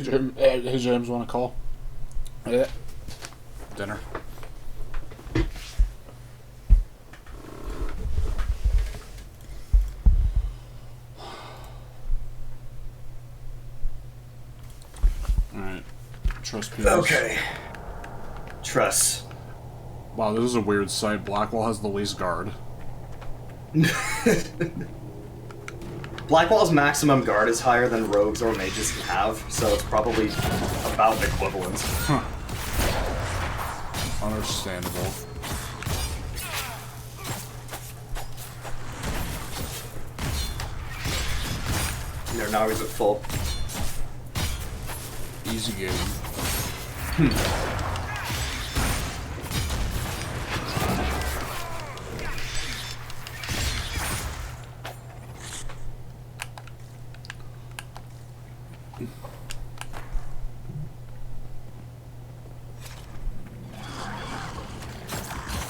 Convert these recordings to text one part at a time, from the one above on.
Hey James, want to call? Yeah. Dinner. Alright. Trust Peters. Okay. Trust. Wow, this is a weird site. Blackwall has the least guard. Blackwall's maximum guard is higher than rogues or mages can have, so it's probably about equivalent. Huh. Understandable. They're now he's at full. Easy game.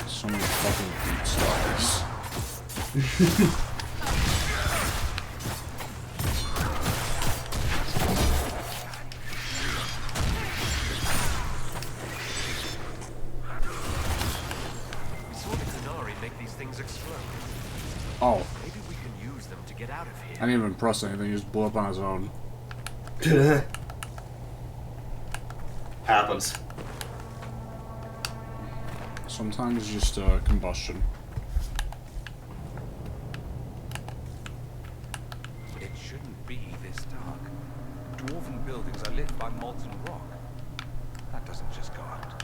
So many fucking deep stars. Oh. Maybe we can use them to get out of here. I didn't even press anything, he just blew up on his own. Happens. Sometimes just combustion. It shouldn't be this dark. Dwarven buildings are lit by molten rock. That doesn't just go out.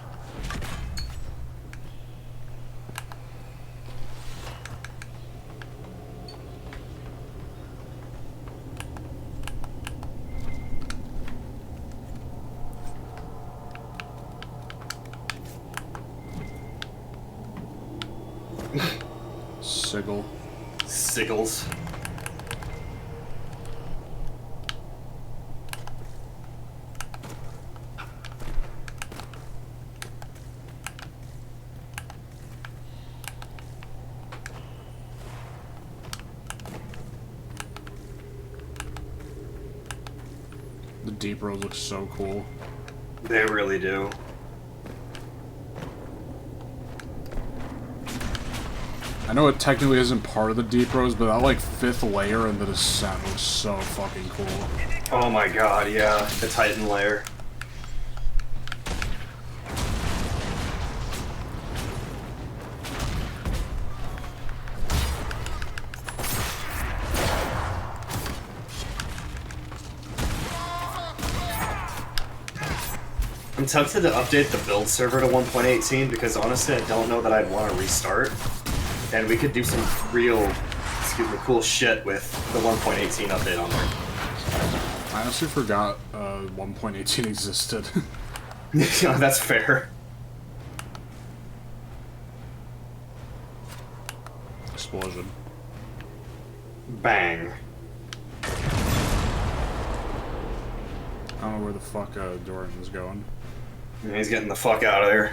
Sigil. Sigils. The deep road looks so cool. They really do. I know it technically isn't part of the deep roads, but that like 5th layer in the descent looks so fucking cool. Oh my god, yeah. The Titan layer. I'm tempted to update the build server to 1.18 because honestly I don't know that I'd want to restart. And we could do some real, cool shit with the 1.18 update on there. I honestly forgot 1.18 existed. Yeah, that's fair. Explosion. Bang. I don't know where the fuck Dorian is going. Yeah, he's getting the fuck out of there.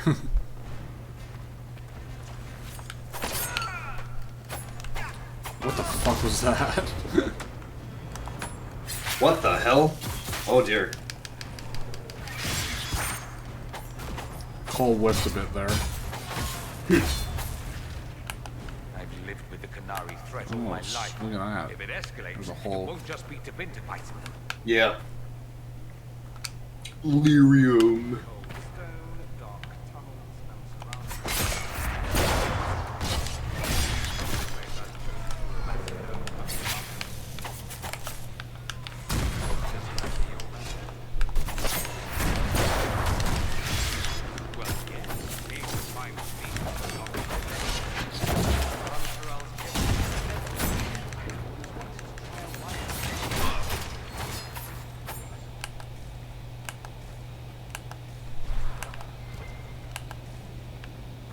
What the fuck was that? What the hell? Oh dear. Cole whiffed a bit there. I've lived with the Canary threat all my life. Look at that. If it escalates, There's a it hole. won't just be to Vinterbites. Yeah. Lyrium.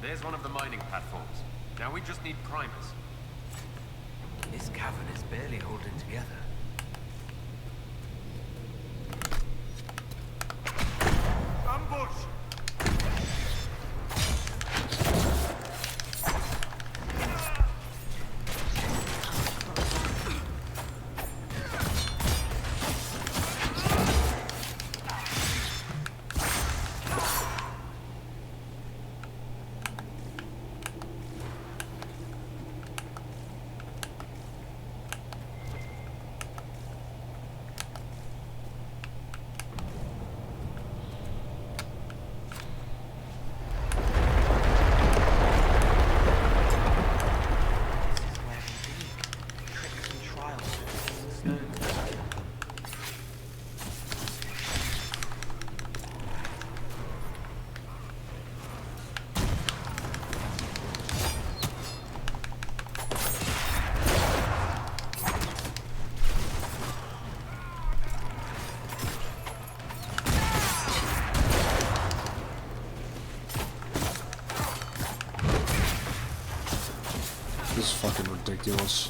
There's one of the mining platforms. Now we just need primers. This cavern is barely holding together. Ambush! is fucking ridiculous.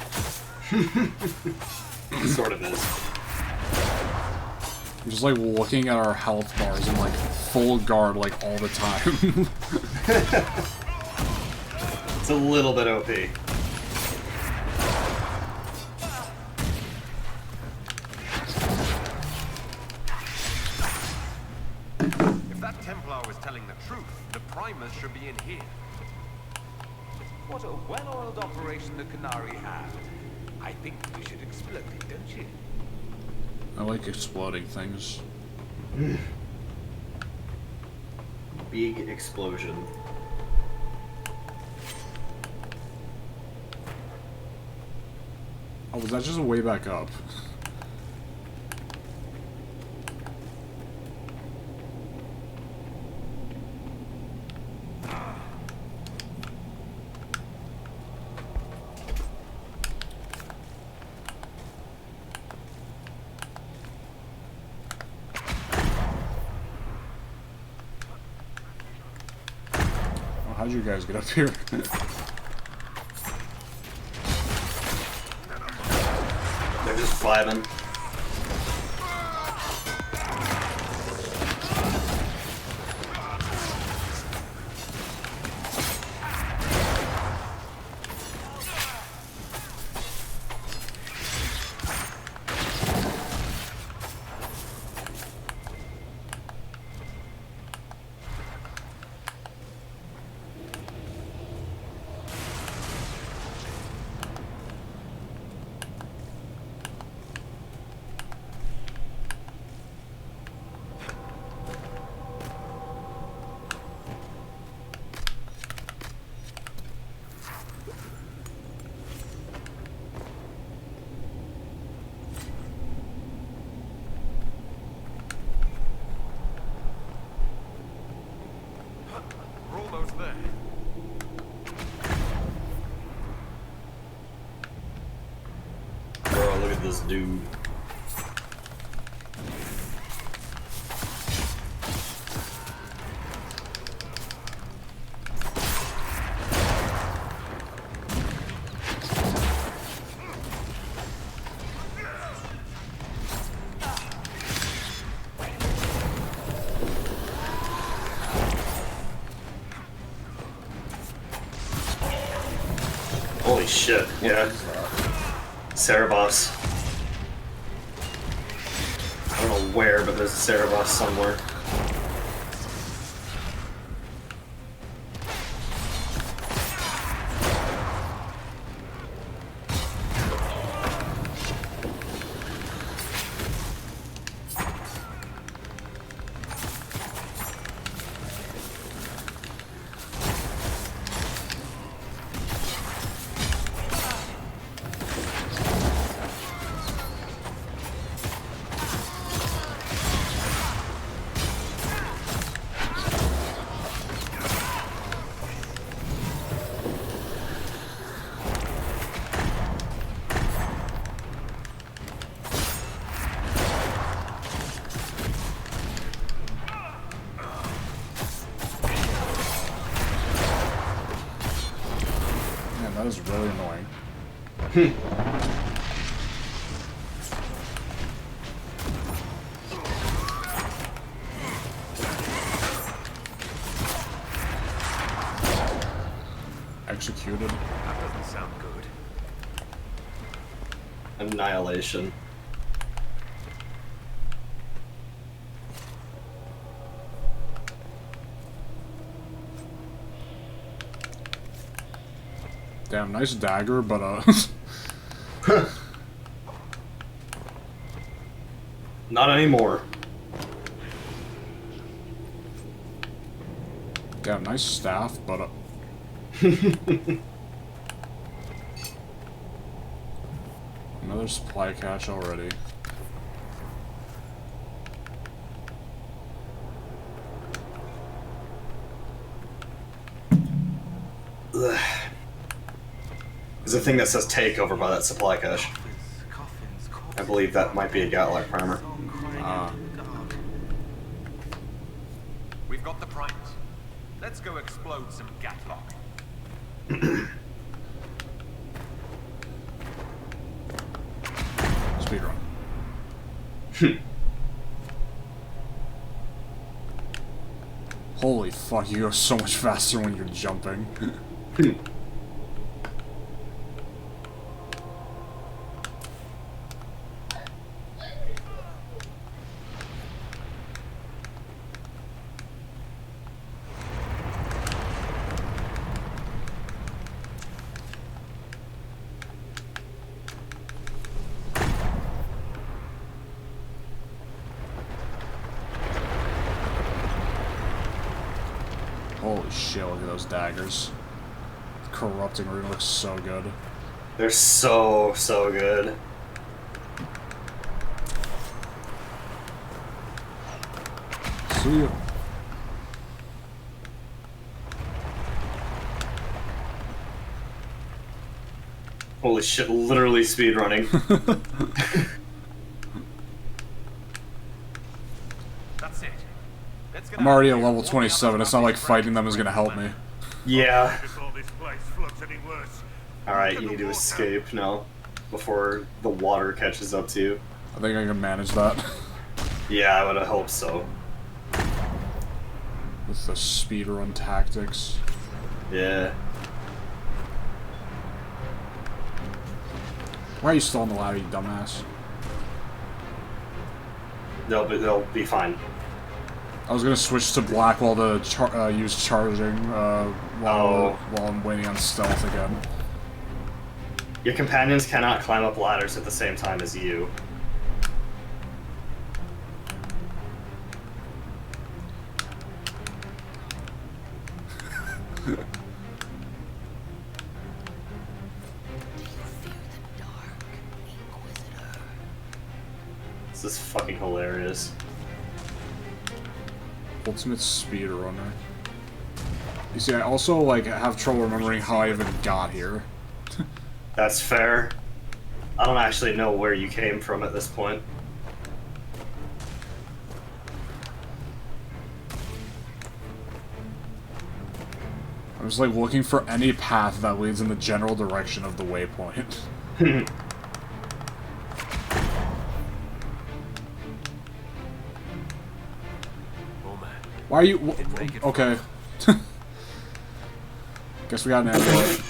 It sort of is. I'm just like looking at our health bars and like full guard like all the time. It's a little bit OP. If that Templar was telling the truth, the primers should be in here. What a well-oiled operation the Canary had. I think we should explode it, don't you? I like exploding things. Big explosion. Oh, was that just way back up? How'd you guys get up here? They're just vibing. We're almost there. Bro, look at this dude. Holy shit, yeah. Cerebos. I don't know where, but there's a Cerebos somewhere. Man, that is really annoying. Executed. That doesn't sound good. Annihilation. Damn, nice dagger, but Not anymore. damn, nice staff, but another supply cache already. Ugh. There's a thing that says take over by that supply cache. I believe that might be a Gatlock primer. We've got the primers. Let's go explode some Gatlock. Speedrun. Holy fuck, you go so much faster when you're jumping. Holy shit, look at those daggers. The corrupting rune looks so good. They're so good. See ya. Holy shit, literally speedrunning. That's it. Let's get I'm out already of at here. level 27, it's not like fighting them is gonna help me. Yeah. Before this place floats any worse. Alright, you need to escape now. Before the water catches up to you. I think I can manage that. Yeah, I would have hoped so. With the speedrun tactics. Yeah. Why are you still on the ladder, you dumbass? They'll be fine. I was gonna switch to black while to use charging while I'm waiting on stealth again. Your companions cannot climb up ladders at the same time as you. This is fucking hilarious. Ultimate speedrunner. You see, I also like have trouble remembering how I even got here. That's fair. I don't actually know where you came from at this point. I was like looking for any path that leads in the general direction of the waypoint. Oh man. Why are you? Didn't make it Okay. Guess we got an amulet.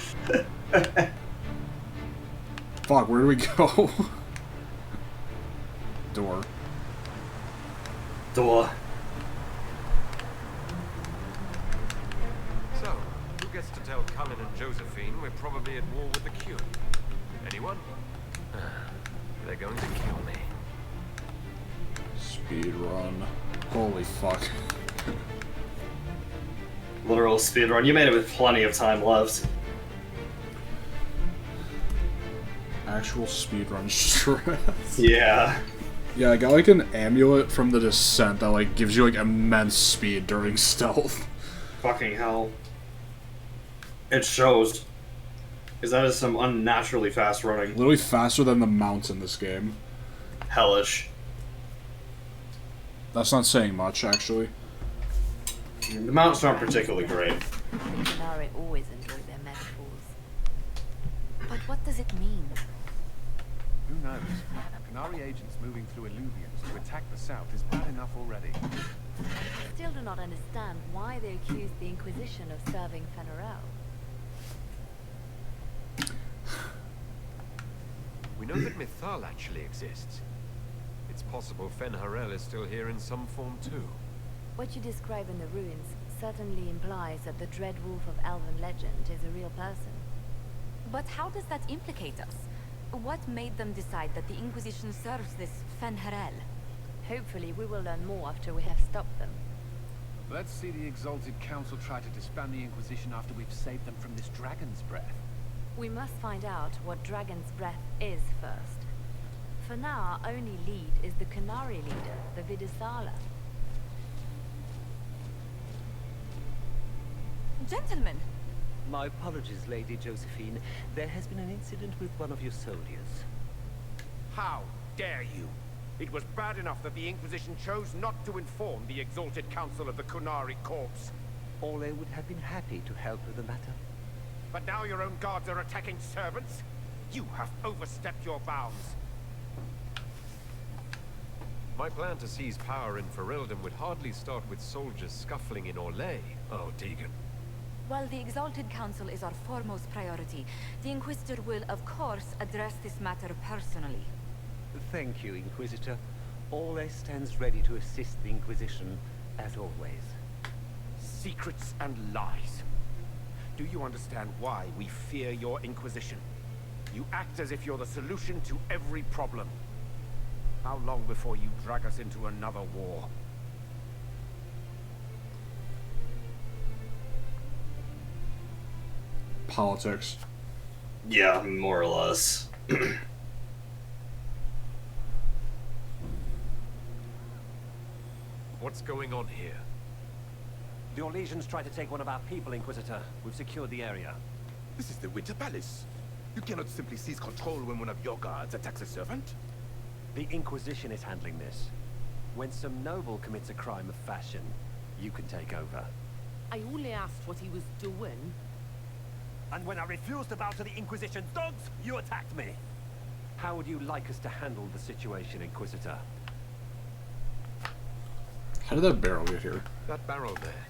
Fuck, where do we go? Door. Door. So, who gets to tell Cullen and Josephine we're probably at war with the Q? Anyone? They're going to kill me. Speedrun. Holy fuck. Literal speedrun. You made it with plenty of time left. Actual speedrun stress. Yeah. Yeah, I got like an amulet from the Descent that like gives you like immense speed during stealth. Fucking hell. It shows. Because that is some unnaturally fast running. Literally faster than the mounts in this game. Hellish. That's not saying much, actually. The mounts aren't particularly great. The Qunari always enjoy their metaphors. But what does it mean? Who knows? Qunari agents moving through Illuvians to attack the south is bad enough already. I still do not understand why they accuse the Inquisition of serving Fenarel. We know that Mythal actually exists. It's possible Fenharel is still here in some form too. What you describe in the ruins certainly implies that the Dread Wolf of Elven legend is a real person. But how does that implicate us? What made them decide that the Inquisition serves this Fenharel? Hopefully we will learn more after we have stopped them. Let's see the Exalted Council try to disband the Inquisition after we've saved them from this dragon's breath. We must find out what Dragon's Breath is first. For now, our only lead is the Qunari leader, the Vidisala. Gentlemen! My apologies, Lady Josephine. There has been an incident with one of your soldiers. How dare you? It was bad enough that the Inquisition chose not to inform the Exalted Council of the Qunari Corps. Orle would have been happy to help with the matter. But now your own guards are attacking servants? You have overstepped your bounds. My plan to seize power in Ferelden would hardly start with soldiers scuffling in Orlais, oh Deegan. While the Exalted Council is our foremost priority, the Inquisitor will, of course, address this matter personally. Thank you, Inquisitor. Orlais stands ready to assist the Inquisition, as always. Secrets and lies. Do you understand why we fear your Inquisition? You act as if you're the solution to every problem. How long before you drag us into another war? Politics. Yeah, more or less. What's going on here? The Orlesians tried to take one of our people, Inquisitor. We've secured the area. This is the Winter Palace. You cannot simply seize control when one of your guards attacks a servant. The Inquisition is handling this. When some noble commits a crime of fashion, you can take over. I only asked what he was doing. And when I refused to bow to the Inquisition's dogs, you attacked me. How would you like us to handle the situation, Inquisitor? How did that barrel get here? That barrel there.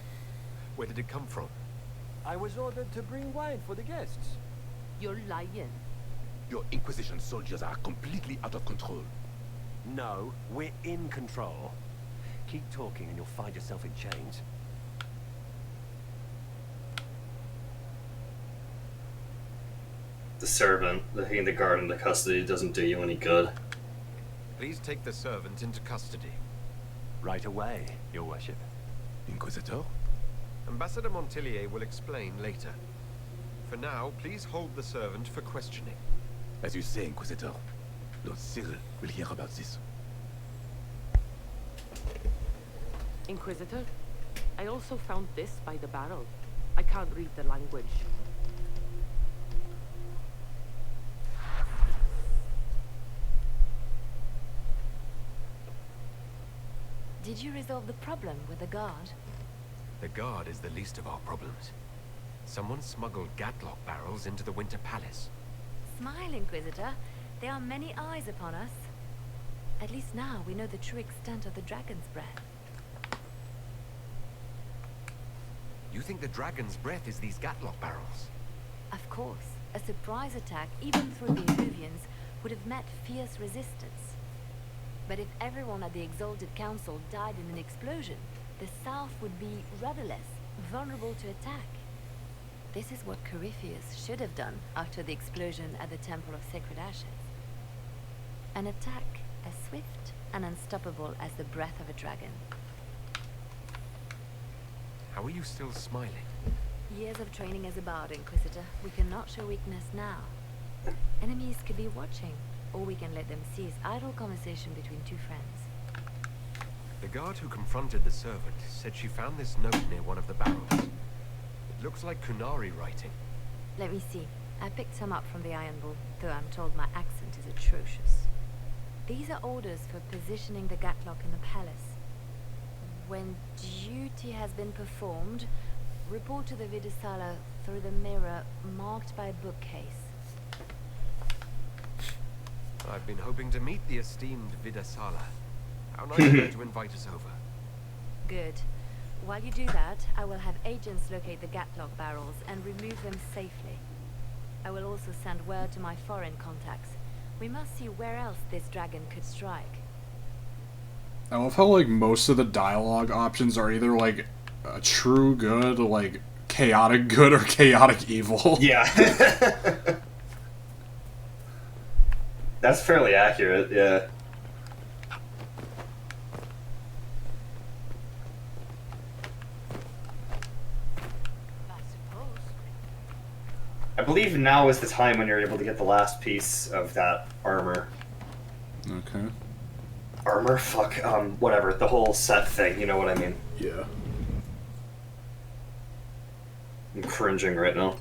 Where did it come from? I was ordered to bring wine for the guests. You're lying. Your Inquisition soldiers are completely out of control. No, we're in control. Keep talking and you'll find yourself in chains. The servant, taking the guard into custody doesn't do you any good. Please take the servant into custody. Right away, Your Worship. Inquisitor? Ambassador Montillier will explain later. For now, please hold the servant for questioning. As you say, Inquisitor. Lord Cyril will hear about this. Inquisitor, I also found this by the barrel. I can't read the language. Did you resolve the problem with the guard? The guard is the least of our problems. Someone smuggled gatlock barrels into the Winter Palace. Smile, Inquisitor. There are many eyes upon us. At least now we know the true extent of the dragon's breath. You think the dragon's breath is these gatlock barrels? Of course, a surprise attack, even through the Illuvians, would have met fierce resistance. But if everyone at the Exalted Council died in an explosion, the South would be rudderless, vulnerable to attack. This is what Corypheus should have done after the explosion at the Temple of Sacred Ashes. An attack as swift and unstoppable as the breath of a dragon. How are you still smiling? Years of training as a bard, Inquisitor. We cannot show weakness now. Enemies could be watching, or we can let them seize idle conversation between two friends. The guard who confronted the servant said she found this note near one of the barrels. It looks like Kunari writing. Let me see. I picked some up from the Iron Bull, though I'm told my accent is atrocious. These are orders for positioning the gatlock in the palace. When duty has been performed, report to the Vidasala through the mirror marked by a bookcase. I've been hoping to meet the esteemed Vidasala. How nice of her to invite us over. Good. While you do that, I will have agents locate the gatlock barrels and remove them safely. I will also send word to my foreign contacts. We must see where else this dragon could strike. I love how, like, most of the dialogue options are either, like, true good, like, chaotic good, or chaotic evil. Yeah. That's fairly accurate, yeah. I believe now is the time when you're able to get the last piece of that armor. Okay. Armor? Fuck, whatever. The whole set thing, you know what I mean. Yeah. I'm cringing right now.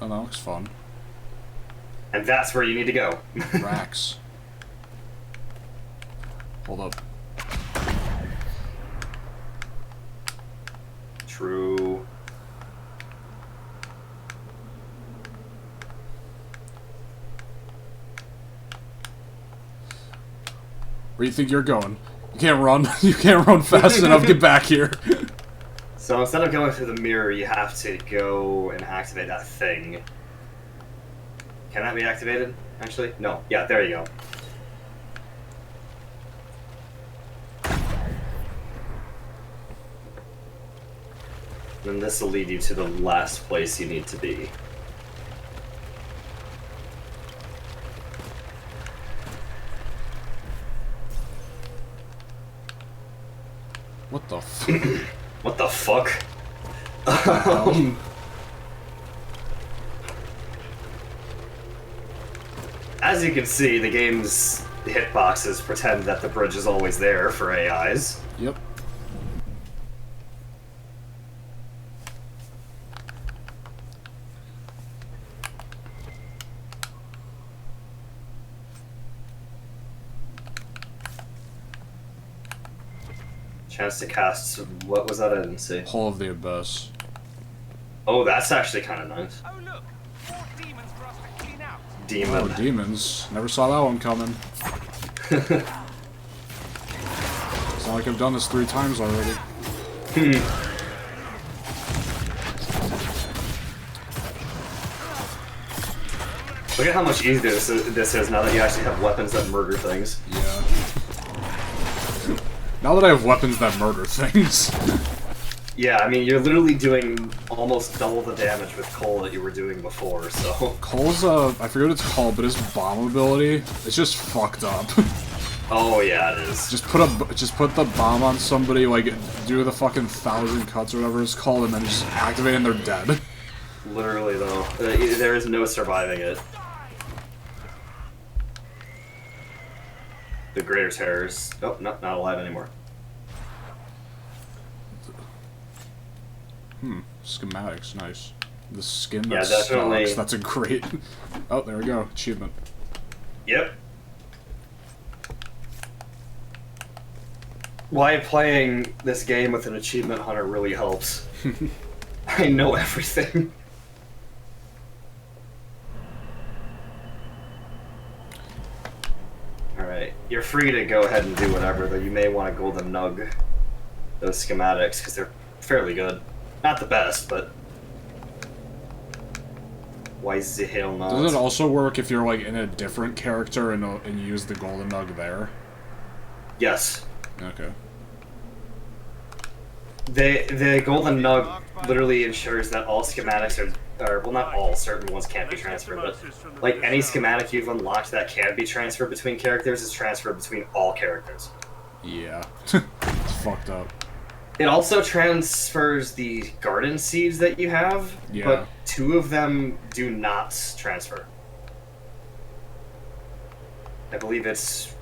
Oh, that looks fun. And that's where you need to go. Racks. Hold up. True. Where do you think you're going? You can't run. You can't run fast enough. Get back here. So instead of going through the mirror, you have to go and activate that thing. Can that be activated, actually? No. Yeah, there you go. Then this will lead you to the last place you need to be. What the f- What the fuck? As you can see, the game's hitboxes pretend that the bridge is always there for AIs. Yep. Chance to cast. What was that? I didn't see. Hall of the Abyss. Oh, that's actually kind of nice. Oh look, more demons for us to clean out. Demon. Oh, demons. Never saw that one coming. It's not like I've done this 3 times already. Look at how much easier this is now that you actually have weapons that murder things. Yeah. Now that I have weapons that murder things. Yeah, I mean, you're literally doing almost double the damage with Cole that you were doing before, so... Cole's, I forget what it's called, but his bomb ability, it's just fucked up. Oh, yeah, it is. Just put the bomb on somebody, like, do the fucking 1,000 cuts or whatever it's called, and then just activate and they're dead. Literally, though. There is no surviving it. The Greater Terrors. Oh, not alive anymore. Schematics, nice. The skin Yeah, that definitely. stalks, that's a great... Oh, there we go, achievement. Yep. Why playing this game with an achievement hunter really helps. I know everything. Alright, you're free to go ahead and do whatever, though you may want to golden nug those schematics, because they're fairly good. Not the best, but... Why the hell not? Does it also work if you're, like, in a different character and you use the golden nug there? Yes. Okay. The golden nug literally ensures that all schematics are, well, not all, certain ones can't be transferred, but like any schematic you've unlocked that can be transferred between characters is transferred between all characters. Yeah. It's fucked up. It also transfers the garden seeds that you have, Yeah. but 2 of them do not transfer. I believe it's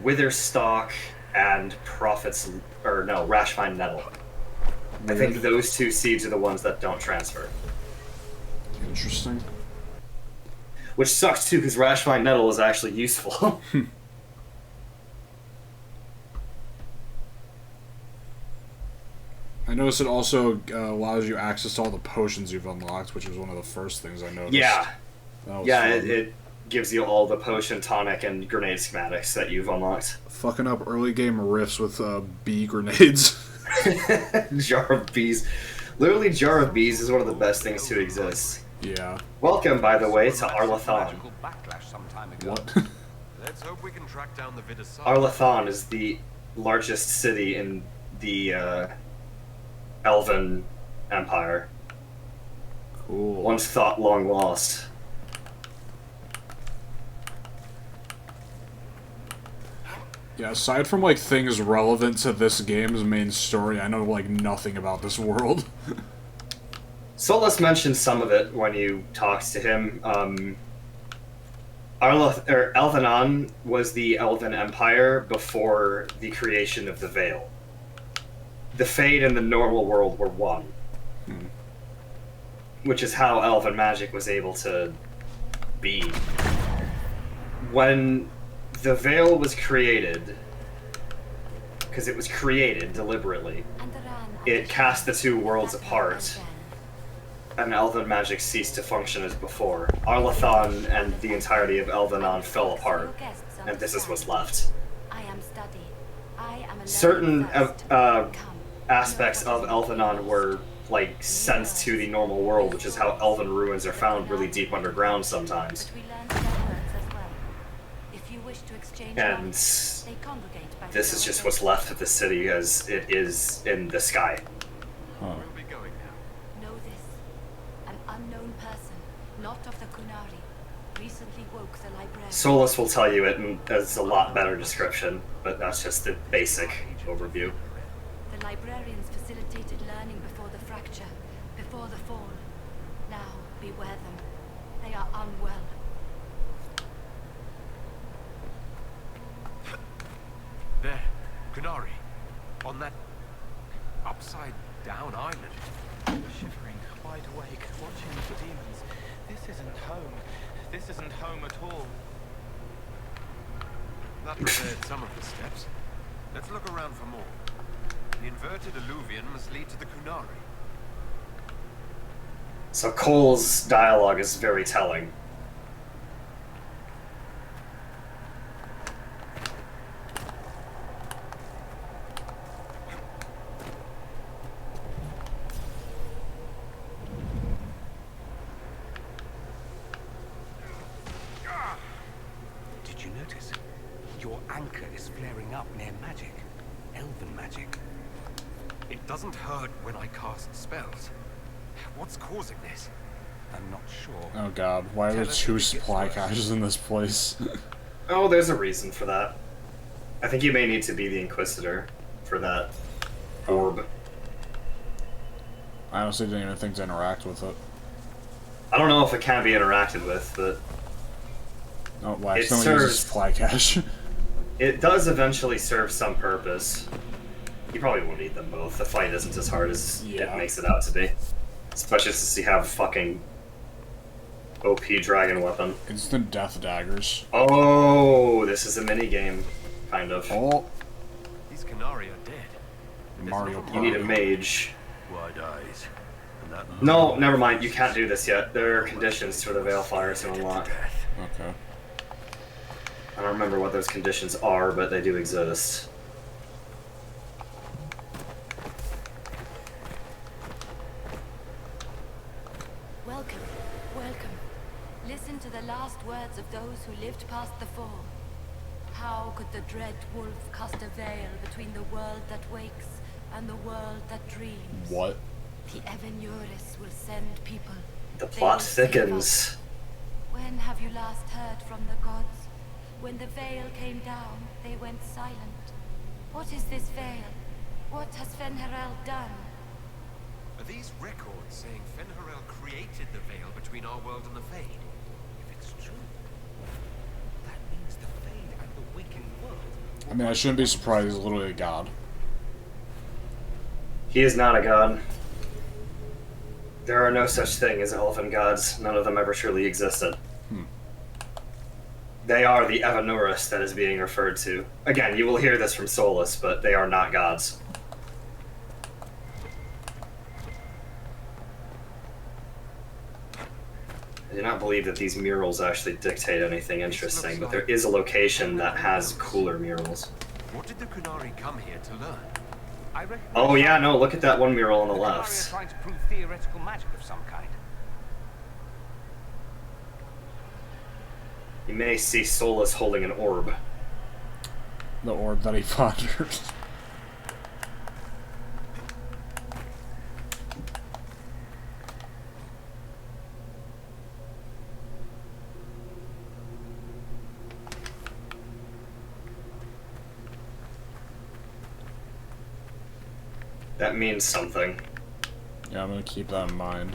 Witherstock and Rashvine Nettle. I think those 2 seeds are the ones that don't transfer. Interesting. Which sucks too, because Rashvine Nettle is actually useful. I noticed it also allows you access to all the potions you've unlocked, which was one of the first things I noticed. Yeah. That was Yeah, fun. it gives you all the potion, tonic, and grenade schematics that you've unlocked. Fucking up early game riffs with bee grenades. Jar of Bees. Literally, Jar of Bees is one of the best things to exist. Yeah. Welcome, by the way, to Arlathon. What? Let's hope we can track down the Vidasar. Arlathon is the largest city in the Elven Empire. Cool. Once thought long lost. Yeah, aside from, like, things relevant to this game's main story, I know, like, nothing about this world. Solus mentioned some of it when you talked to him. Elvenon was the Elven Empire before the creation of the Veil. The Fade and the normal world were one. Which is how Elven magic was able to be. When the Veil was created, because it was created deliberately, it cast the 2 worlds apart, and Elven magic ceased to function as before. Arlathon and the entirety of Elvenon fell apart, and this is what's left. certain aspects of Elvenon were like sent to the normal world, which is how elven ruins are found really deep underground sometimes. And this is just what's left of the city as it is in the sky. We'll be going now. Know this. An unknown person, not of the Kunari, recently woke the librarian. Solus will tell you it as a lot better description, but that's just the basic overview. The librarians facilitated learning before the fracture, before the fall. Now, beware them. They are unwell. There, Kunari, on that upside-down island. Shivering, wide awake, watching the demons. This isn't home. This isn't home at all. That cleared some of the steps. Let's look around for more. The inverted alluvion must lead to the Kunari. So Cole's dialogue is very telling. Did you notice? Your anchor is flaring up near magic. Elven magic. It doesn't hurt when I cast spells. What's causing this? I'm not sure. Oh god, why are there two supply caches in this place? Oh, there's a reason for that. I think you may need to be the Inquisitor for that orb. I honestly didn't even think to interact with it. I don't know if it can be interacted with, but Oh, well, I accidentally used a supply cache. It does eventually serve some purpose. You probably won't need them both. The fight isn't as hard as it makes it out to be. Especially since you have fucking OP dragon weapon. Instant death daggers. Oh, this is a minigame, kind of. Oh. These Kunari are dead. Mario You need a mage. Wide eyes. No, never mind. You can't do this yet. There are conditions for the Veilfire to unlock. Okay. I don't remember what those conditions are, but they do exist. Welcome, welcome. Listen to the last words of those who lived past the fall. How could the dread wolf cast a veil between the world that wakes and the world that dreams? What? The Evenuris will send people. The plot thickens. When have you last heard from the gods? When the veil came down, they went silent. What is this veil? What has Fen'Harel done? Are these records saying Fen'Harel created the veil between our world and the Fade? If it's true, that means the Fade and the waking world. I mean, I shouldn't be surprised he's literally a god. He is not a god. There are no such thing as elven gods. None of them ever truly existed. They are the Evenuris that is being referred to. Again, you will hear this from Solus, but they are not gods. I do not believe that these murals actually dictate anything interesting, but there is a location that has cooler murals. What did the Kunari come here to learn? Oh yeah, no, look at that one mural on the left. Trying to prove theoretical magic of some kind. You may see Solus holding an orb. The orb that he ponders. That means something. Yeah, I'm gonna keep that in mind.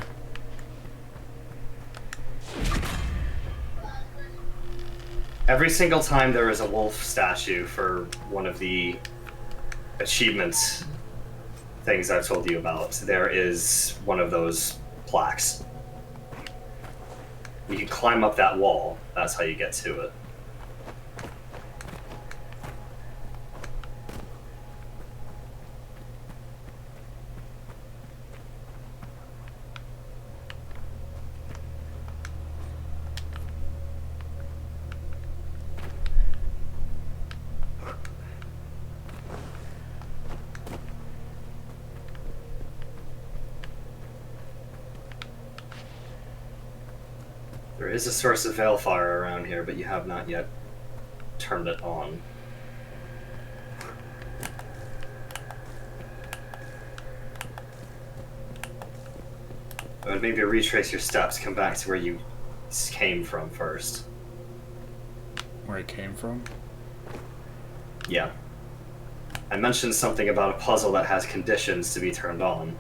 Every single time there is a wolf statue for one of the achievements things I've told you about, there is one of those plaques. You can climb up that wall. That's how you get to it. There is a source of Veilfire around here, but you have not yet turned it on. I would maybe retrace your steps, come back to where you came from first. Where it came from? Yeah. I mentioned something about a puzzle that has conditions to be turned on.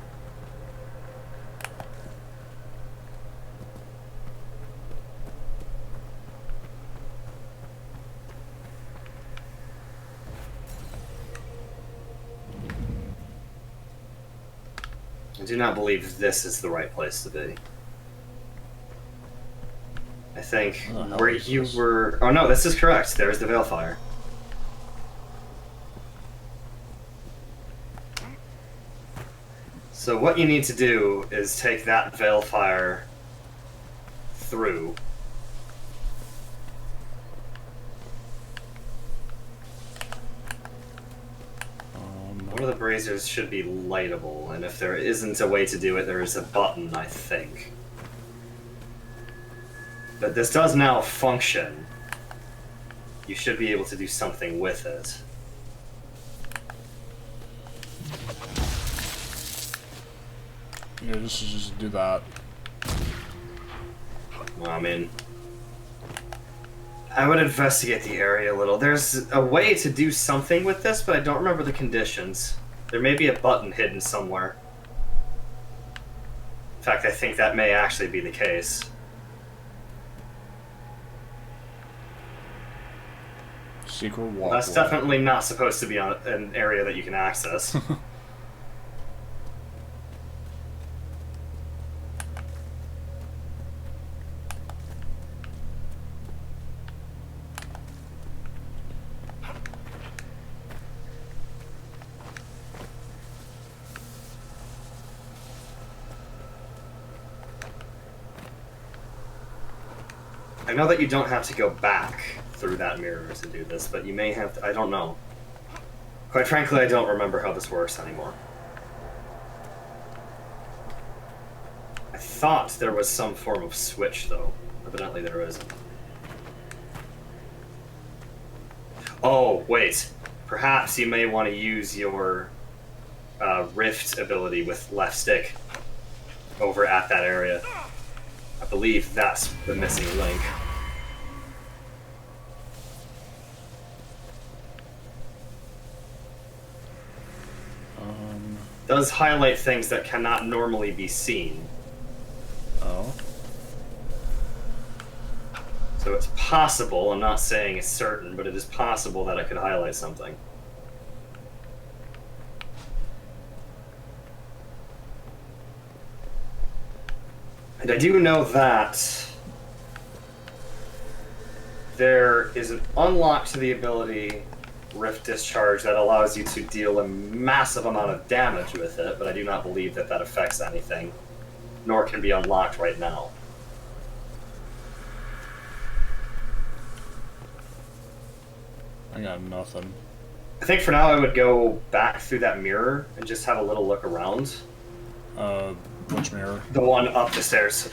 I do not believe this is the right place to be. I think where you were... Oh no, this is correct. There's the Veilfire. So what you need to do is take that Veilfire through. One of the braziers should be lightable, and if there isn't a way to do it, there is a button, I think. But this does now function. You should be able to do something with it. Yeah, just do that. Well, I mean, I would investigate the area a little. There's a way to do something with this, but I don't remember the conditions. There may be a button hidden somewhere. In fact, I think that may actually be the case. Secret walkway. That's definitely not supposed to be on an area that you can access. I know that you don't have to go back through that mirror to do this, but you may have to, I don't know. Quite frankly, I don't remember how this works anymore. I thought there was some form of switch, though. Evidently there isn't. Oh, wait. Perhaps you may want to use your rift ability with left stick over at that area. I believe that's the missing link. Does highlight things that cannot normally be seen. Oh. So it's possible, I'm not saying it's certain, but it is possible that it could highlight something. And I do know that there is an unlock to the ability Rift Discharge that allows you to deal a massive amount of damage with it, but I do not believe that that affects anything, nor can be unlocked right now. I got nothing. I think for now I would go back through that mirror and just have a little look around. Which mirror? The one up the stairs.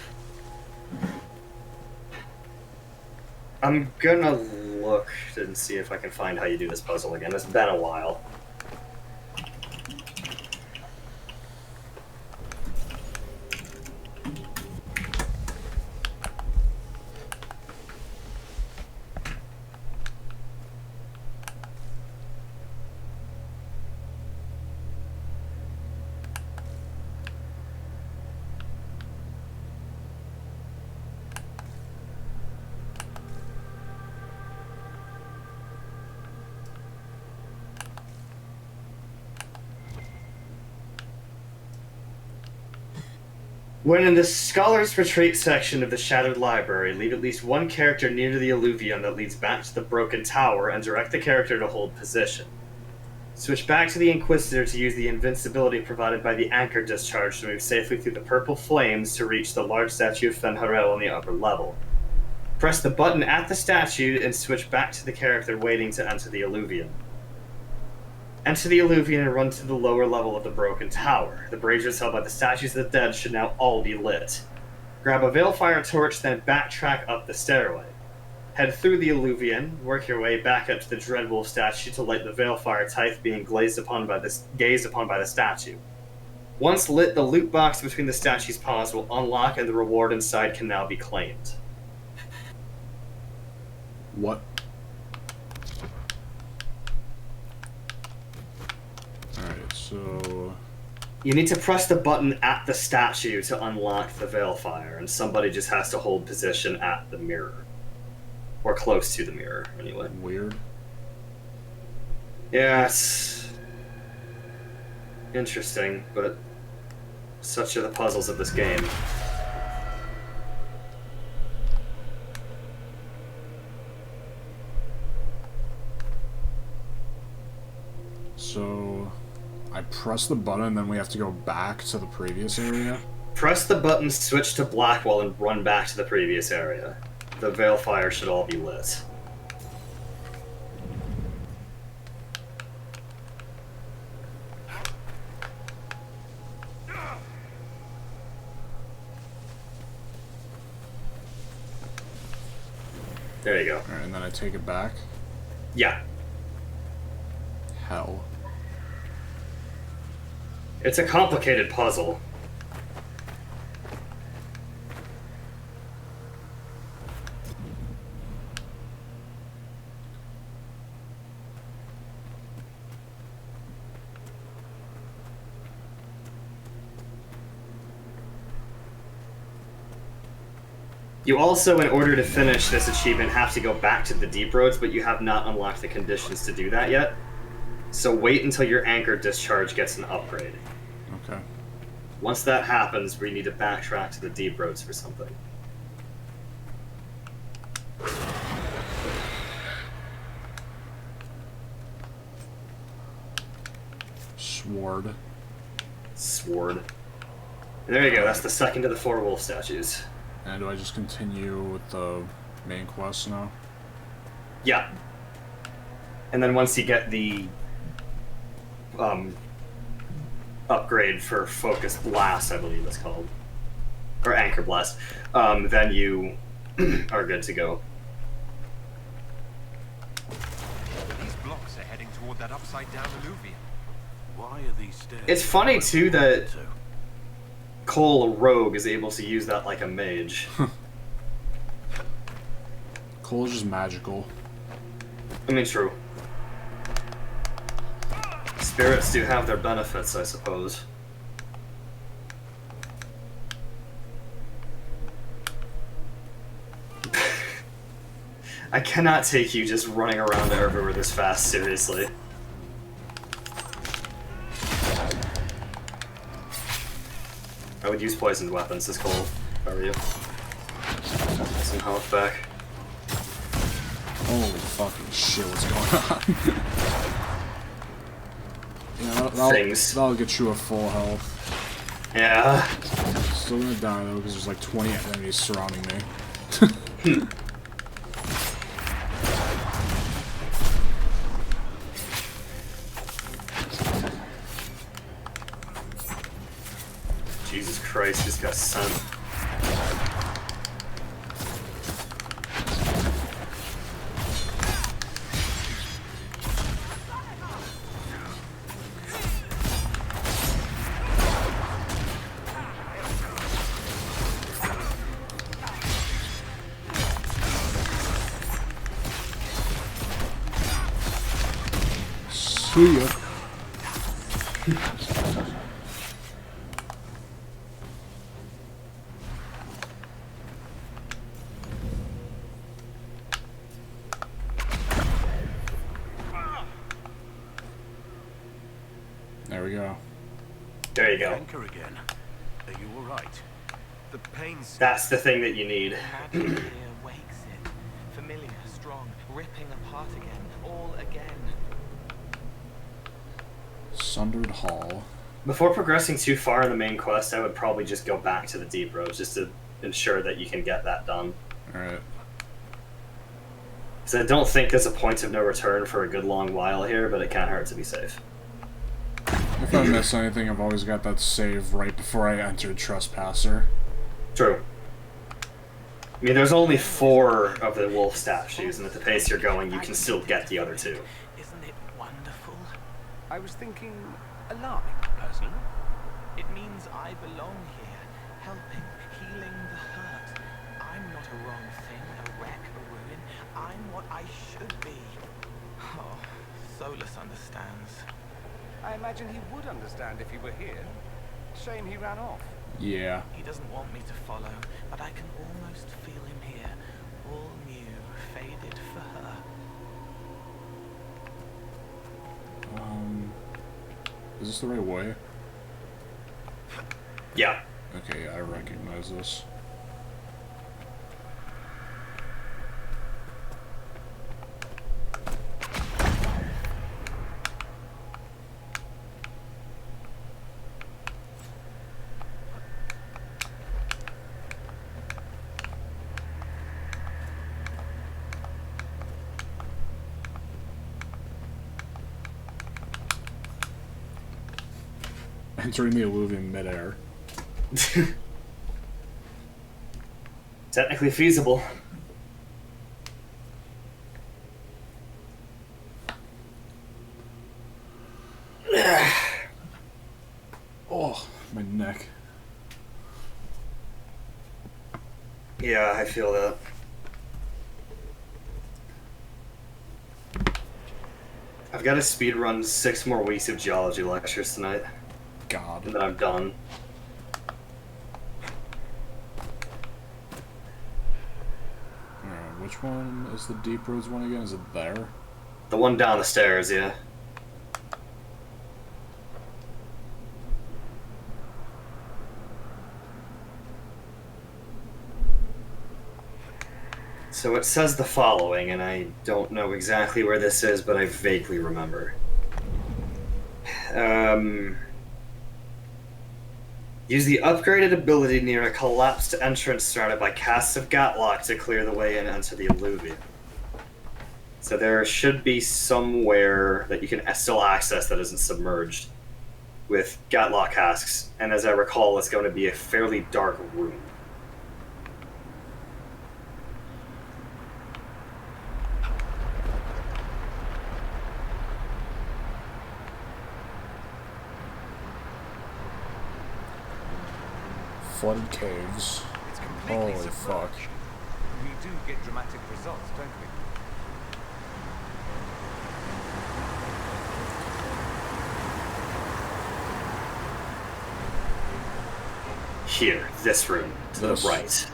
I'm gonna look and see if I can find how you do this puzzle again. It's been a while. When in the Scholar's Retreat section of the Shattered Library, leave at least one character near to the alluvion that leads back to the Broken Tower and direct the character to hold position. Switch back to the Inquisitor to use the invincibility provided by the Anchor Discharge to move safely through the purple flames to reach the large statue of Fen'Harel on the upper level. Press the button at the statue and switch back to the character waiting to enter the alluvion. Enter the alluvion and run to the lower level of the Broken Tower. The braziers held by the statues of the dead should now all be lit. Grab a Veilfire torch, then backtrack up the stairway. Head through the Illuvian, work your way back up to the Dreadwolf statue to light the Veilfire tithe being gazed upon by the statue. Once lit, the loot box between the statue's paws will unlock and the reward inside can now be claimed. What? Alright, so... You need to press the button at the statue to unlock the Veilfire, and somebody just has to hold position at the mirror. Or close to the mirror, anyway. Weird. Yeah, it's... interesting, but such are the puzzles of this game. So... I press the button and then we have to go back to the previous area? Press the button, switch to Blackwall, and run back to the previous area. The Veilfire should all be lit. There you go. Alright, and then I take it back? Yeah. Hell. It's a complicated puzzle. You also, in order to finish this achievement, have to go back to the Deep Roads, but you have not unlocked the conditions to do that yet. So wait until your anchor discharge gets an upgrade. Okay. Once that happens, we need to backtrack to the Deep Roads for something. Sword. Sword. And there you go, that's the second of the 4 wolf statues. And do I just continue with the main quest now? Yeah. And then once you get the upgrade for Focus Blast, I believe it's called, or Anchor Blast, then you are good to go. These blocks are heading toward that upside-down alluvium. Why are these stairs? It's funny too that Cole, a rogue, is able to use that like a mage. Cole's just magical. I mean, true. Spirits do have their benefits, I suppose. I cannot take you just running around everywhere this fast, seriously. I would use poisoned weapons as Cole, if I were you. Some health back. Holy fucking shit, what's going on? Yeah, that'll get you a full health. Yeah. Still gonna die though, because there's like 20 enemies surrounding me. Jesus Christ, just got sent. See ya. There we go. There you go. Anchor again. Are you all right? The pain's... That's the thing that you need. Magic here wakes it. Familiar, strong, ripping apart again, all again. Sundered Hall. Before progressing too far in the main quest, I would probably just go back to the Deep Roads just to ensure that you can get that done. Alright. Because I don't think there's a point of no return for a good long while here, but it can't hurt to be safe. If I miss anything, I've always got that save right before I entered Trespasser. True. I mean, there's only 4 of the wolf statues, and at the pace you're going, you can still get the other 2. Isn't it wonderful? I was thinking alarming, personally. It means I belong here, helping, healing the hurt. I'm not a wrong thing, a wreck, a ruin. I'm what I should be. Oh, Solus understands. I imagine he would understand if he were here. Shame he ran off. Yeah. He doesn't want me to follow, but I can almost feel him here. All new, faded for her. Is this the right way? Yeah. Okay, I recognize this. Entering the illuvium midair. Technically feasible. Oh, my neck. Yeah, I feel that. I've got to speedrun 6 more weeks of geology lectures tonight. God. And then I'm done. Alright, which one is the Deep Roads one again? Is it there? The one down the stairs, yeah. So it says the following, and I don't know exactly where this is, but I vaguely remember. Use the upgraded ability near a collapsed entrance surrounded by casts of Gatlock to clear the way in and enter the Illuvium. So there should be somewhere that you can still access that isn't submerged with Gatlock casks, and as I recall, it's going to be a fairly dark room. Flooded caves. Holy fuck. We do get dramatic results, don't we? Here, this room, to the right.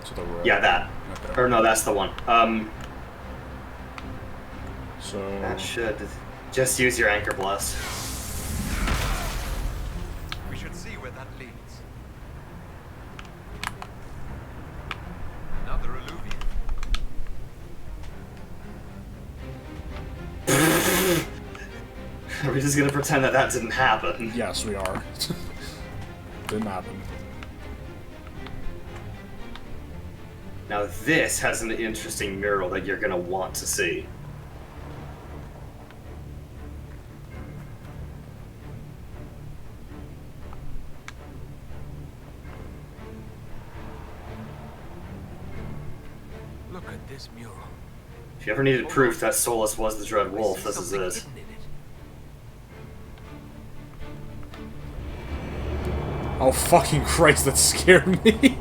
To the right. Yeah, that. Okay. Or no, that's the one. So that should just use your anchor blast. We should see where that leads. Another illuvium. Are we just gonna pretend that that didn't happen? Yes, we are. Didn't happen. Now this has an interesting mural that you're gonna want to see. Look at this mural. If you ever needed proof that Solus was the Dread Wolf, this is it. Oh fucking Christ, that scared me.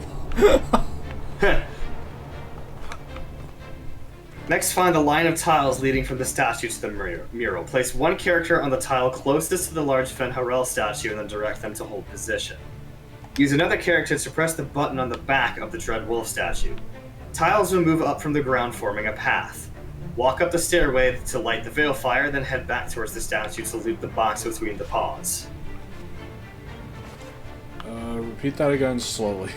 Next, find the line of tiles leading from the statue to the mural. Place one character on the tile closest to the large Fen'Harel statue and then direct them to hold position. Use another character to press the button on the back of the Dread Wolf statue. Tiles will move up from the ground, forming a path. Walk up the stairway to light the veil fire, then head back towards the statue to loop the box between the paws. Repeat that again slowly.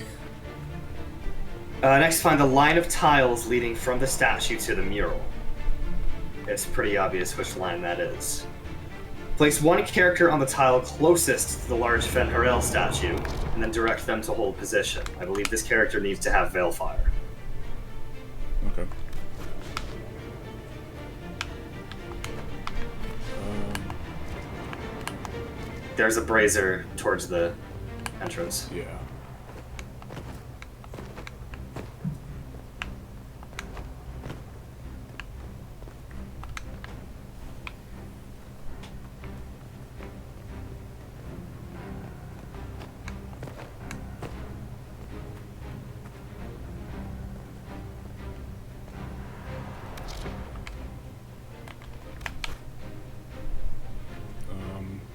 Next, find the line of tiles leading from the statue to the mural. It's pretty obvious which line that is. Place one character on the tile closest to the large Fen'Harel statue, and then direct them to hold position. I believe this character needs to have veil fire. Okay. There's a brazier towards the entrance. Yeah.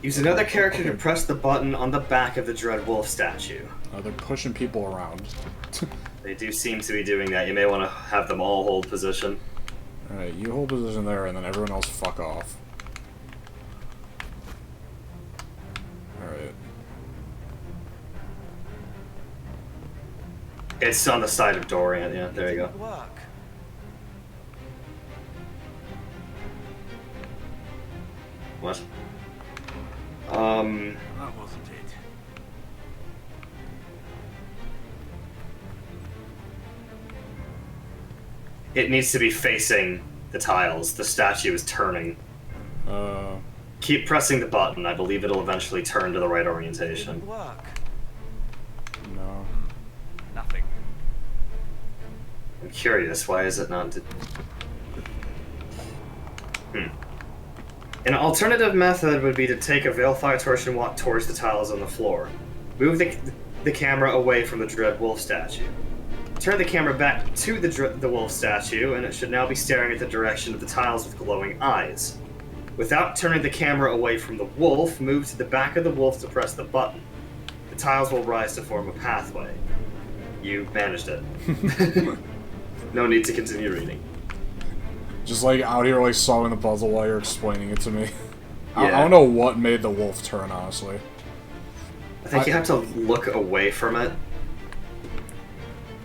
Use another character to press the button on the back of the Dread Wolf statue. Oh, they're pushing people around. They do seem to be doing that. You may want to have them all hold position. Alright, you hold position there, and then everyone else fuck off. Alright. It's on the side of Dorian, yeah, there you go. Work. What? That wasn't it. It needs to be facing the tiles. The statue is turning. Keep pressing the button. I believe it'll eventually turn to the right orientation. Work. No. Nothing. I'm curious, why is it not... An alternative method would be to take a Veilfire torch and walk towards the tiles on the floor. Move the camera away from the Dread Wolf statue. Turn the camera back to the wolf statue, and it should now be staring at the direction of the tiles with glowing eyes. Without turning the camera away from the wolf, move to the back of the wolf to press the button. The tiles will rise to form a pathway. You managed it. No need to continue reading. Just like out here like solving the puzzle while you're explaining it to me. Yeah. I don't know what made the wolf turn, honestly. I think you have to look away from it.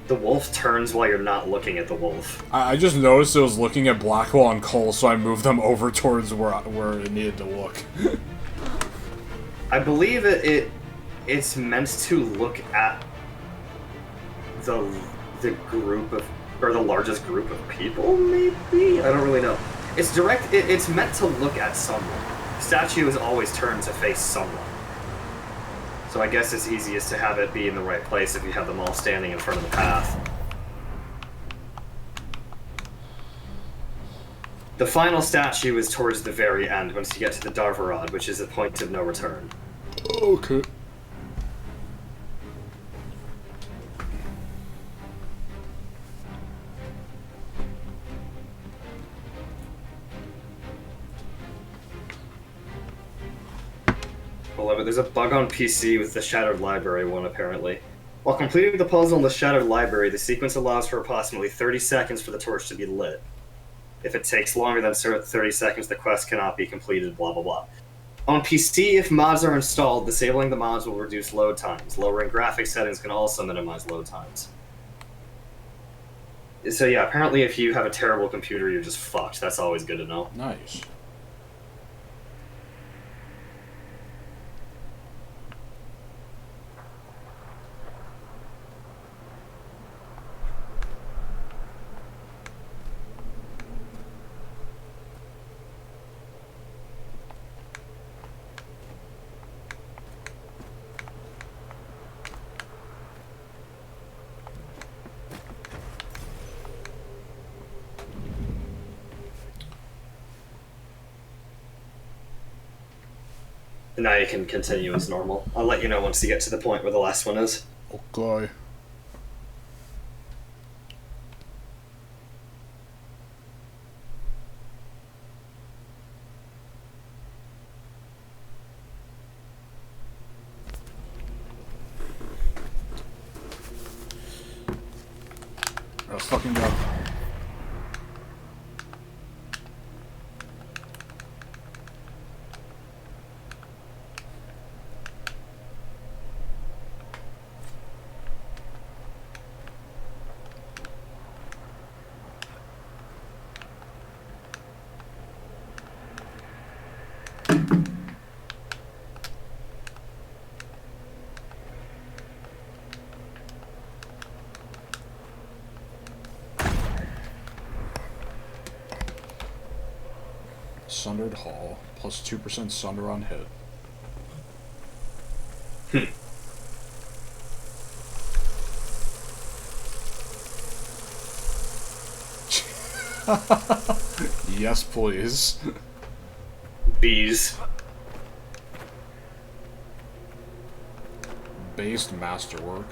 The wolf turns while you're not looking at the wolf. I just noticed it was looking at Blackwell and Cole, so I moved them over towards where it needed to look. I believe it's meant to look at the group of, or the largest group of people, maybe? I don't really know. It's direct. It's meant to look at someone. Statue is always turned to face someone. So I guess it's easiest to have it be in the right place if you have them all standing in front of the path. The final statue is towards the very end, once you get to the Darvarad, which is a point of no return. Okay. There's a bug on PC with the Shattered Library one, apparently. While completing the puzzle in the Shattered Library, the sequence allows for approximately 30 seconds for the torch to be lit. If it takes longer than 30 seconds, the quest cannot be completed, blah blah blah. On PC, if mods are installed, disabling the mods will reduce load times. Lowering graphics settings can also minimize load times. So yeah, apparently if you have a terrible computer, you're just fucked. That's always good to know. Nice. Now you can continue as normal. I'll let you know once you get to the point where the last one is. Okay. Let's fucking go. Sundered Hall, plus 2% Sunder on hit. Yes, please. Bees. Based masterwork.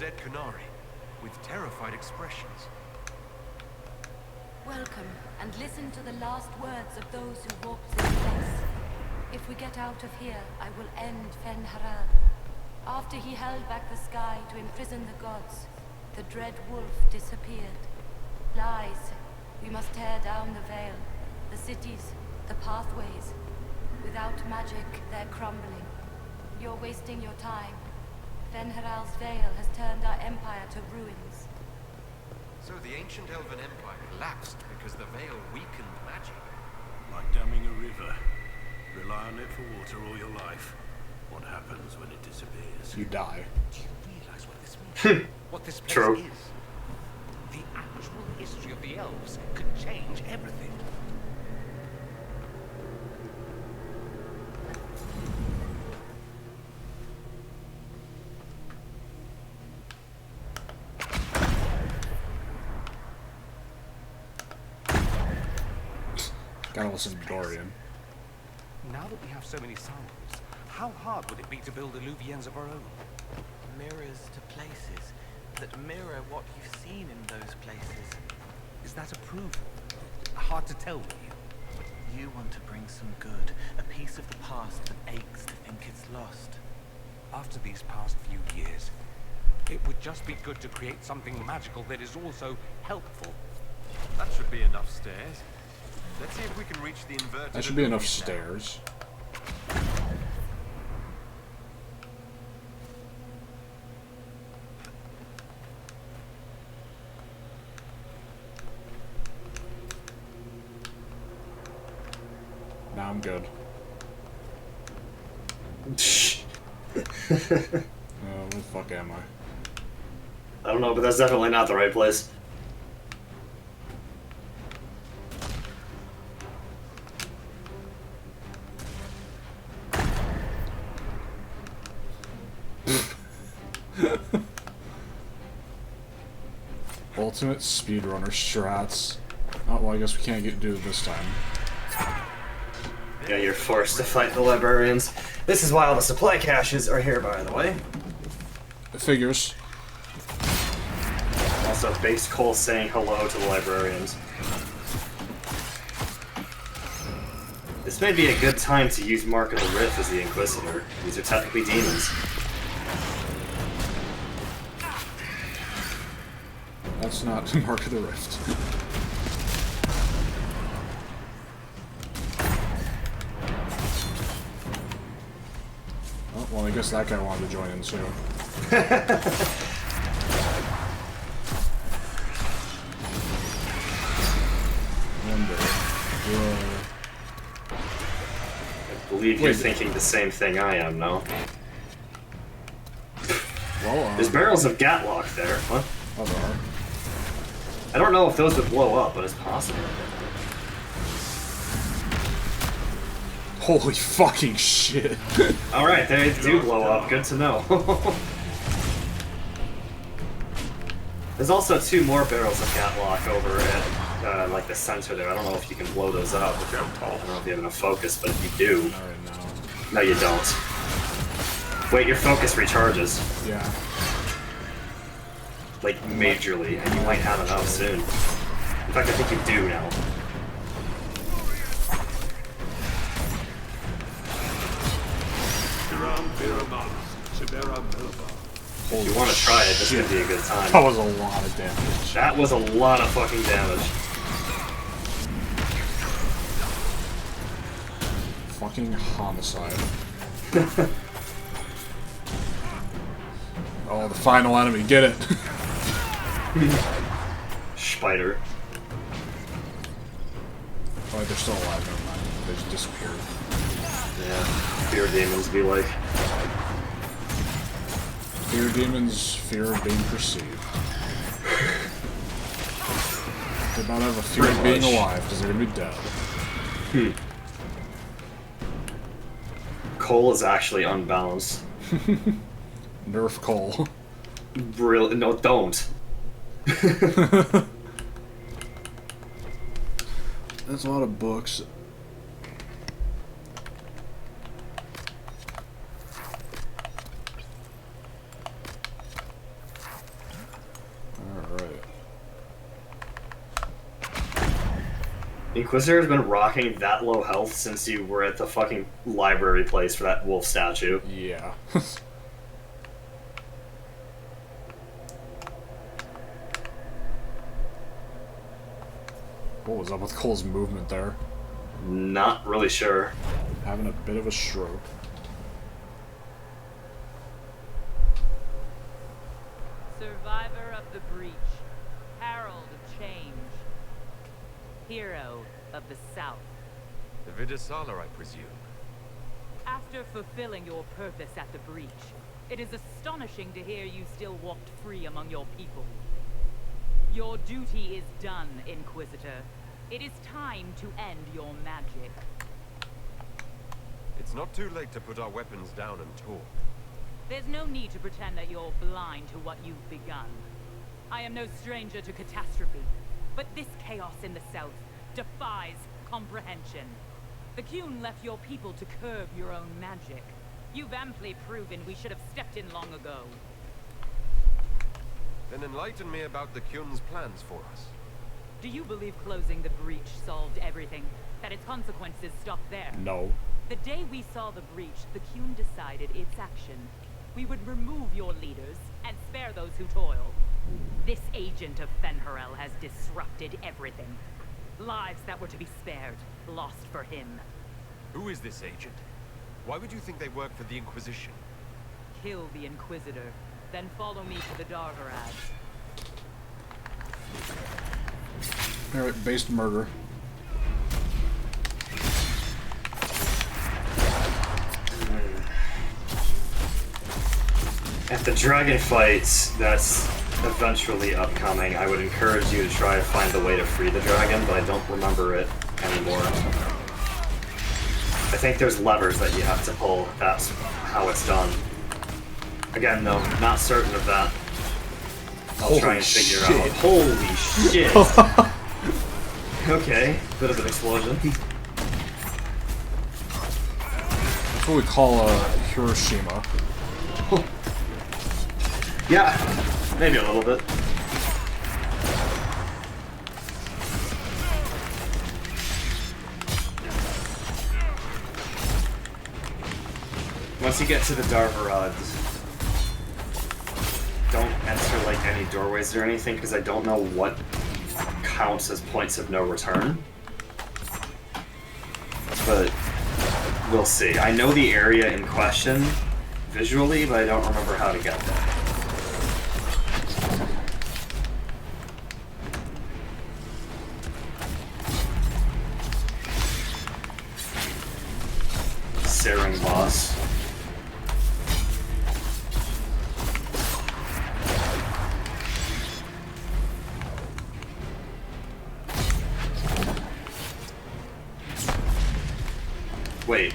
dead Canary, with terrified expressions. Welcome, and listen to the last words of those who walked this place. If we get out of here, I will end Fen-Haral. After he held back the sky to imprison the gods, the dread wolf disappeared. Lies. We must tear down the veil, the cities, the pathways. Without magic, they're crumbling. You're wasting your time. Fen-Haral's veil has turned our empire to ruins. So the ancient Elven Empire collapsed because the veil weakened magic. Like damming a river. Rely on it for water all your life. What happens when it disappears? You die. Do you realize what this means? What this place True. is? The actual history of the elves could change everything. Gotta listen to Dorian. Now that we have so many samples, how hard would it be to build illuvians of our own? Mirrors to places that mirror what you've seen in those places. Is that approval? Hard to tell with you. You want to bring some good, a piece of the past that aches to think it's lost. After these past few years, it would just be good to create something magical that is also helpful. That should be enough stairs. Let's see if we can reach the inverted. That should be enough illusion stairs. Now I'm good. Where the fuck am I? I don't know, but that's definitely not the right place. Ultimate speedrunner strats. Oh, well, I guess we can't do it this time. Yeah, you're forced to fight the librarians. This is why all the supply caches are here, by the way. It figures. Also, Base Cole saying hello to the librarians. This may be a good time to use Mark of the Rift as the Inquisitor. These are technically demons. That's not Mark of the Rift. Oh, well, I guess that guy wanted to join in too. I believe you're thinking the same thing I am, no? Well, there's barrels of Gatlock there. What? Oh, there are. I don't know if those would blow up, but it's possible. Holy fucking shit. Alright, they do blow up. Good to know. There's also 2 more barrels of Gatlock over at, like, the center there. I don't know if you can blow those up. I don't know if you have enough focus, but if you do... Not right now. No, you don't. Wait, your focus recharges. Yeah. Like, majorly, and you might have enough soon. In fact, I think you do now. If you want to try it, this could be a good time. That was a lot of damage. That was a lot of fucking damage. Fucking homicide. Oh, the final enemy, get it! Spider. Oh, they're still alive, never mind. They just disappeared. Yeah, fear demons be like. Fear demons, fear of being perceived. They about have a fear of being alive, because they're gonna be dead. Cole is actually unbalanced. Nerf Cole. Brilliant. No, don't. That's a lot of books. Inquisitor has been rocking that low health since you were at the fucking library place for that wolf statue. Yeah. What was up with Cole's movement there? Not really sure. Having a bit of a stroke. Survivor of the breach. Herald of change. Hero of the South. The Vidasala, I presume. After fulfilling your purpose at the breach, it is astonishing to hear you still walked free among your people. Your duty is done, Inquisitor. It is time to end your magic. It's not too late to put our weapons down and talk. There's no need to pretend that you're blind to what you've begun. I am no stranger to catastrophe, but this chaos in the South defies comprehension. The Qun left your people to curb your own magic. You've amply proven we should have stepped in long ago. Then enlighten me about the Qun's plans for us. Do you believe closing the breach solved everything? That its consequences stopped there? No. The day we saw the breach, the Qun decided its action. We would remove your leaders and spare those who toil. This agent of Fenharel has disrupted everything. Lives that were to be spared, lost for him. Who is this agent? Why would you think they work for the Inquisition? Kill the Inquisitor, then follow me to the Dargarad. Alright, based murder. At the dragon fights that's eventually upcoming, I would encourage you to try to find the way to free the dragon, but I don't remember it anymore. I think there's levers that you have to pull. That's how it's done. Again, though, not certain of that. I'll try and figure out. Holy shit! Okay, bit of an explosion. That's what we call Hiroshima. Yeah, maybe a little bit. Once you get to the Darvarad, don't enter like any doorways or anything, because I don't know what counts as points of no return. But we'll see. I know the area in question visually, but I don't remember how to get there. Saring boss. Wait.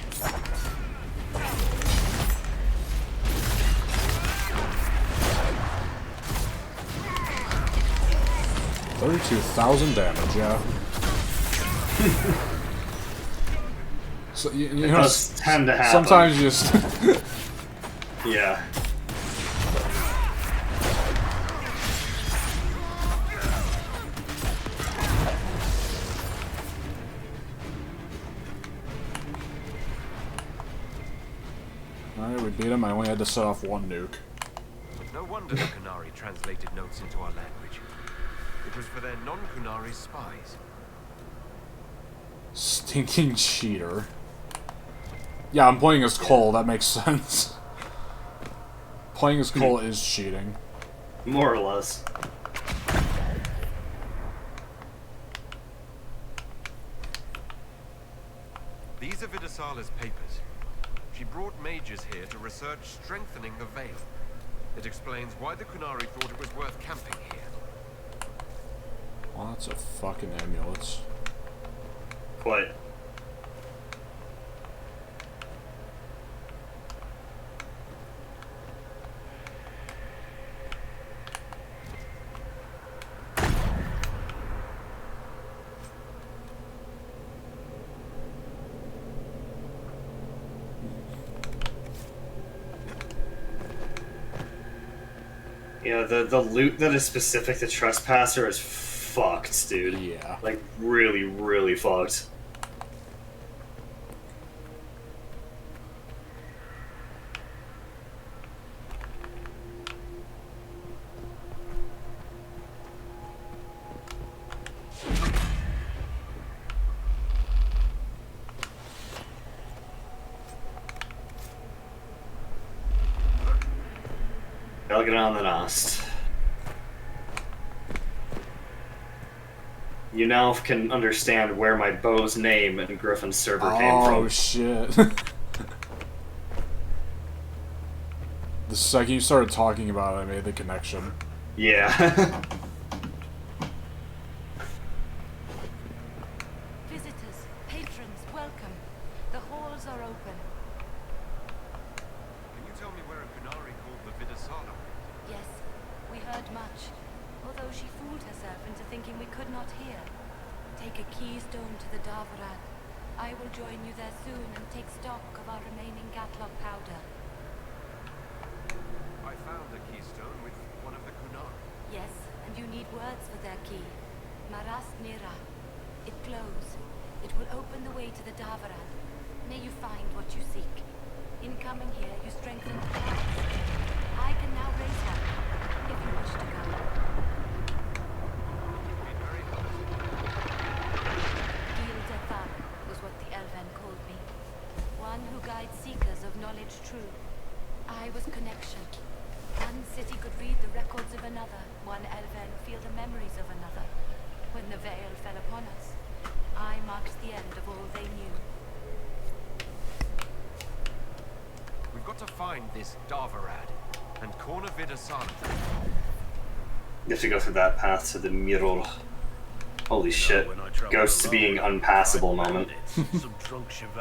$32,000 damage, yeah. So, you know, does tend to happen. Sometimes you just... Yeah. Alright, we beat him. I only had to set off one nuke. No wonder the Qunari translated notes into our language. It was for their non-Qunari spies. Stinking cheater. Yeah, I'm playing as Cole, that makes sense. Playing as Cole is cheating. More or less. These are Vidasala's papers. She brought mages here to research strengthening the veil. It explains why the Qunari thought it was worth camping here. Lots of fucking amulets. Quite. Yeah, the loot that is specific to Trespasser is fucked, dude. Yeah. Like, really, really fucked. I'll get on the Nost. You now can understand where my bow's name and Griffin's server came from. Oh shit. The second you started talking about it, I made the connection. Yeah. Visitors, patrons, welcome. The halls are open. Can you tell me where a Qunari called the Vidasala? Yes, we heard much. Although she fooled herself into thinking we could not hear. Take a keystone to the Darvarad. I will join you there soon and take stock of our remaining Gatlock powder. I found a keystone with one of the Qunari. Yes, and you need words for their key. Maras Nira. It glows. It will open the way to the Darvarad. May you find what you seek. In coming here, you strengthen the ties. I can now raise her, if you wish to go. Gil-Defar was what the Elven called me. One who guides seekers of knowledge true. I was connection. One city could read the records of another, one Elven feel the memories of another. When the veil fell upon us, I marked the end of all they knew. We've got to find this Darvarad and corner Vidasala. You have to go through that path to the Mirror. Holy shit. Ghosts being unpassable moment.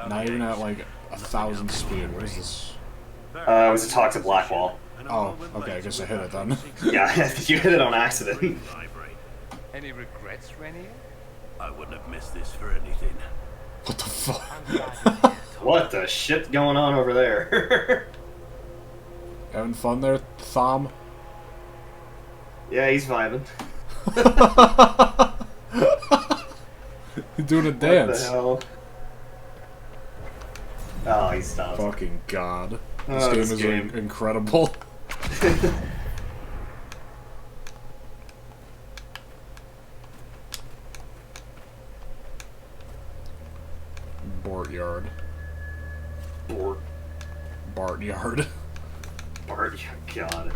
Not even at like 1,000 speed. What is this? It was a talk to Blackwall. Oh, okay, I guess I hit it then. Yeah, I think you hit it on accident. Any regrets, Renier? I wouldn't have missed this for anything. What the fuck? What the shit going on over there? Having fun there, Thom? Yeah, he's vibing. Doing a dance. What the hell? Oh, he stopped. Fucking god. Oh, This game is incredible. Bartyard. Bartyard. God.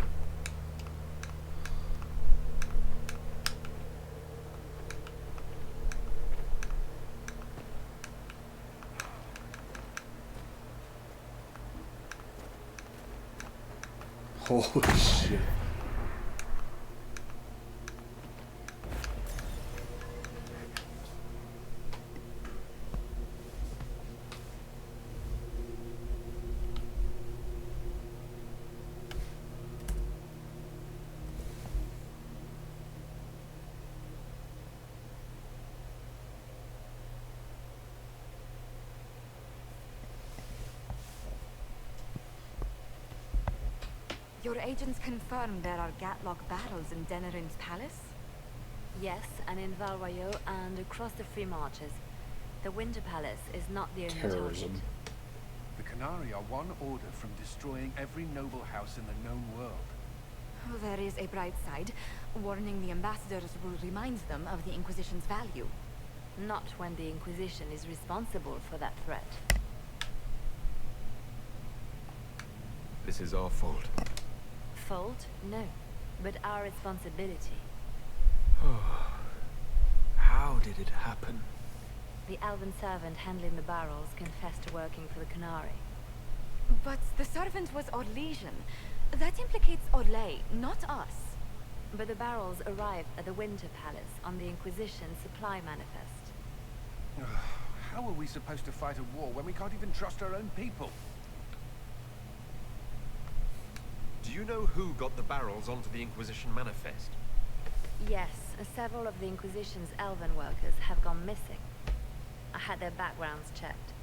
Holy shit. Your agents confirmed there are Gatlock battles in Denerim's palace? Yes, and in Valroyo and across the Free Marches. The Winter Palace is not the only Terrorism. target. The Qunari are one order from destroying every noble house in the known world. Oh, there is a bright side. Warning the ambassadors will remind them of the Inquisition's value. Not when the Inquisition is responsible for that threat. This is our fault. Fault? No. But our responsibility. How did it happen? The elven servant handling the barrels confessed to working for the Qunari. But the servant was Orlesian. That implicates Orlais, not us. But the barrels arrived at the Winter Palace on the Inquisition supply manifest. How are we supposed to fight a war when we can't even trust our own people? Do you know who got the barrels onto the Inquisition manifest? Yes, several of the Inquisition's elven workers have gone missing. I had their backgrounds checked.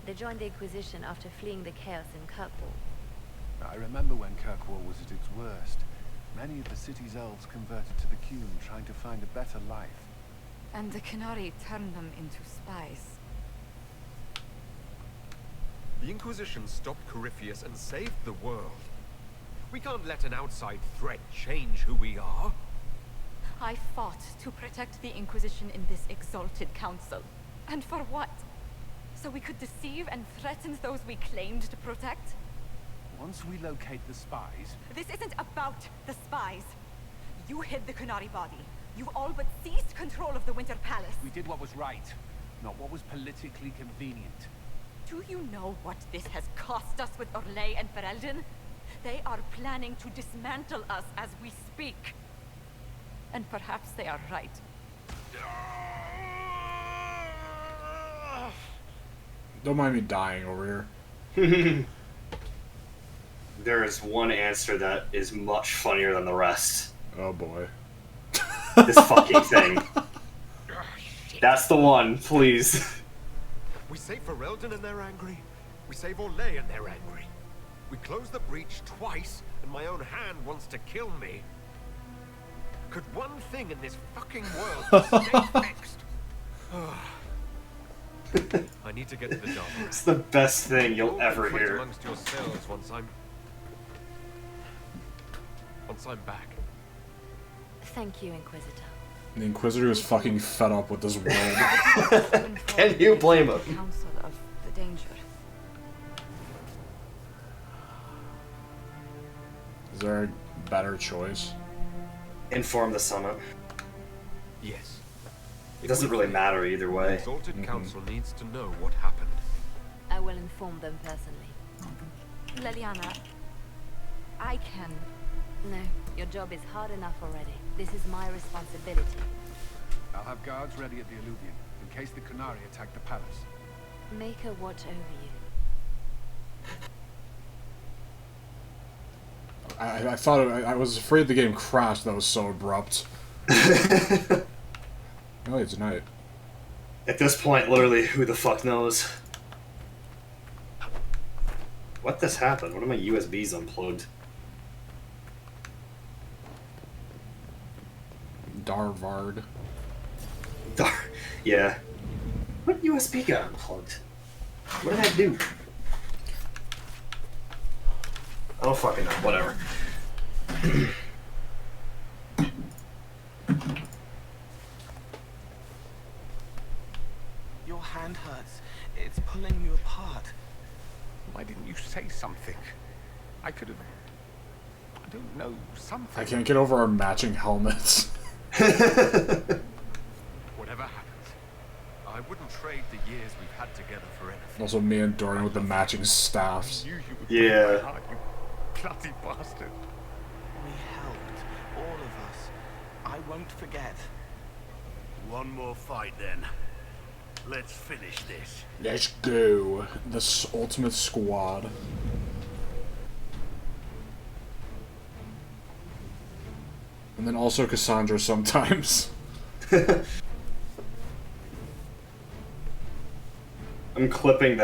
They joined the Inquisition after fleeing the chaos in Kirkwall. I remember when Kirkwall was at its worst. Many of the city's elves converted to the Cume, trying to find a better life. And the Qunari turned them into spies. The Inquisition stopped Corypheus and saved the world. We can't let an outside threat change who we are. I fought to protect the Inquisition in this exalted council. And for what? So we could deceive and threaten those we claimed to protect? Once we locate the spies... This isn't about the spies. You hid the Qunari body. You all but seized control of the Winter Palace. We did what was right, not what was politically convenient. Do you know what this has cost us with Orlais and Ferelden? They are planning to dismantle us as we speak. And perhaps they are right. Don't mind me dying over here. There is one answer that is much funnier than the rest. Oh boy. This fucking thing. That's the one, please. We save Ferelden and they're angry. We save Orlais and they're angry. We close the breach twice, and my own hand wants to kill me. Could one thing in this fucking world stay fixed? I need to get to the Dark. It's the best thing you'll ever hear. Amongst yourselves once I'm back. Thank you, Inquisitor. The Inquisitor is fucking fed up with this world. Can you blame him? Council of the danger. Is there a better choice? Inform the summit. Yes. It doesn't really matter either way. The Exalted Council needs to know what happened. I will inform them personally. Leliana, I can... No, your job is hard enough already. This is my responsibility. I'll have guards ready at the Illuvian, in case the Qunari attack the palace. Make her watch over you. I thought I was afraid the game crashed. That was so abrupt. Oh, it's night. At this point, literally, who the fuck knows? What this happened? One of my USBs unplugged. Darvard. Yeah. What USB got unplugged? What did I do? I don't fucking know. Whatever. Your hand hurts. It's pulling you apart. Why didn't you say something? I could have... I don't know, something. I can't get over our matching helmets. Whatever happens, I wouldn't trade the years we've had together for anything. Also, me and Dorian with the matching staffs. Yeah. Bloody bastard. We helped, all of us. I won't forget. One more fight then. Let's finish this. Let's go. This ultimate squad. And then also Cassandra sometimes. I'm clipping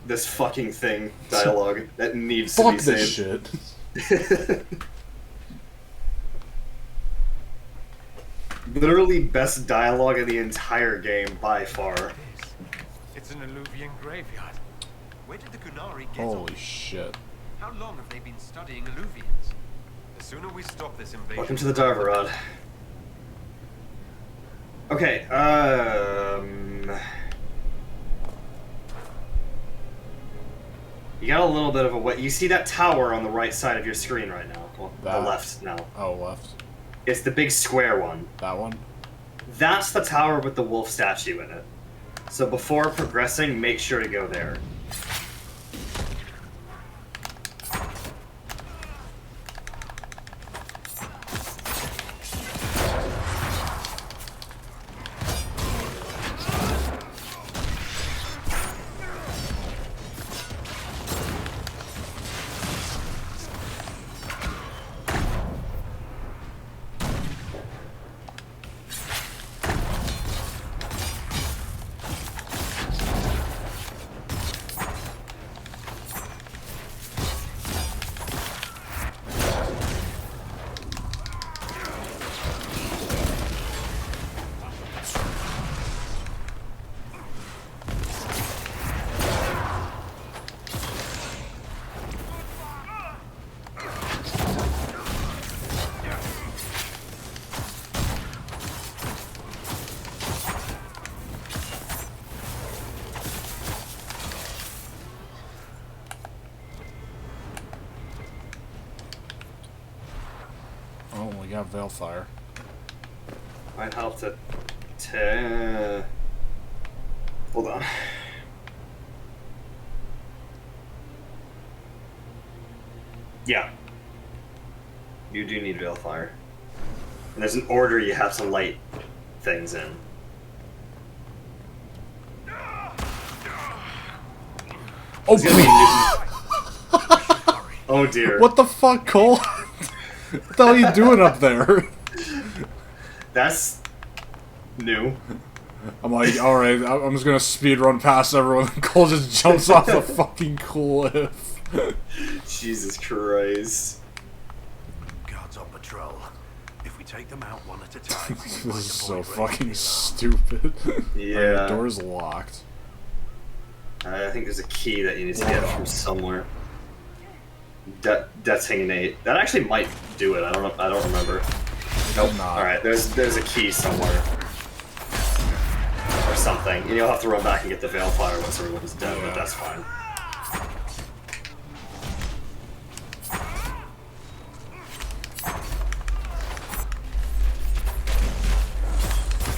this fucking thing dialogue that needs to be Fuck saved. this shit. Literally best dialogue in the entire game by far. It's an Illuvian graveyard. Where did the Qunari get all Holy this? shit. How long have they been studying Illuvians? The sooner we stop this invasion... Welcome to the Darvarad. Okay, you got a little bit of a way. You see that tower on the right side of your screen right now? Well, the left now. Oh, left. It's the big square one. That one? That's the tower with the wolf statue in it. So before progressing, make sure to go there. Yeah, Veilfire. Might help to... Hold on. Yeah. You do need Veilfire. And there's an order you have to light things in. Oh, oh dear. What the fuck, Cole? What the hell are you doing up there? That's new. I'm like, alright, I'm just gonna speed run past everyone, and Cole just jumps off the fucking cliff. Jesus Christ. Guards on patrol. If we take them out one at a time... This is so fucking stupid. Yeah. Right, the door's locked. I think there's a key that you need to get from somewhere. Detonate. That actually might do it. I don't remember. Nope. All right. There's a key somewhere or something. And you'll have to run back and get the Veilfire once everyone's dead, but that's fine.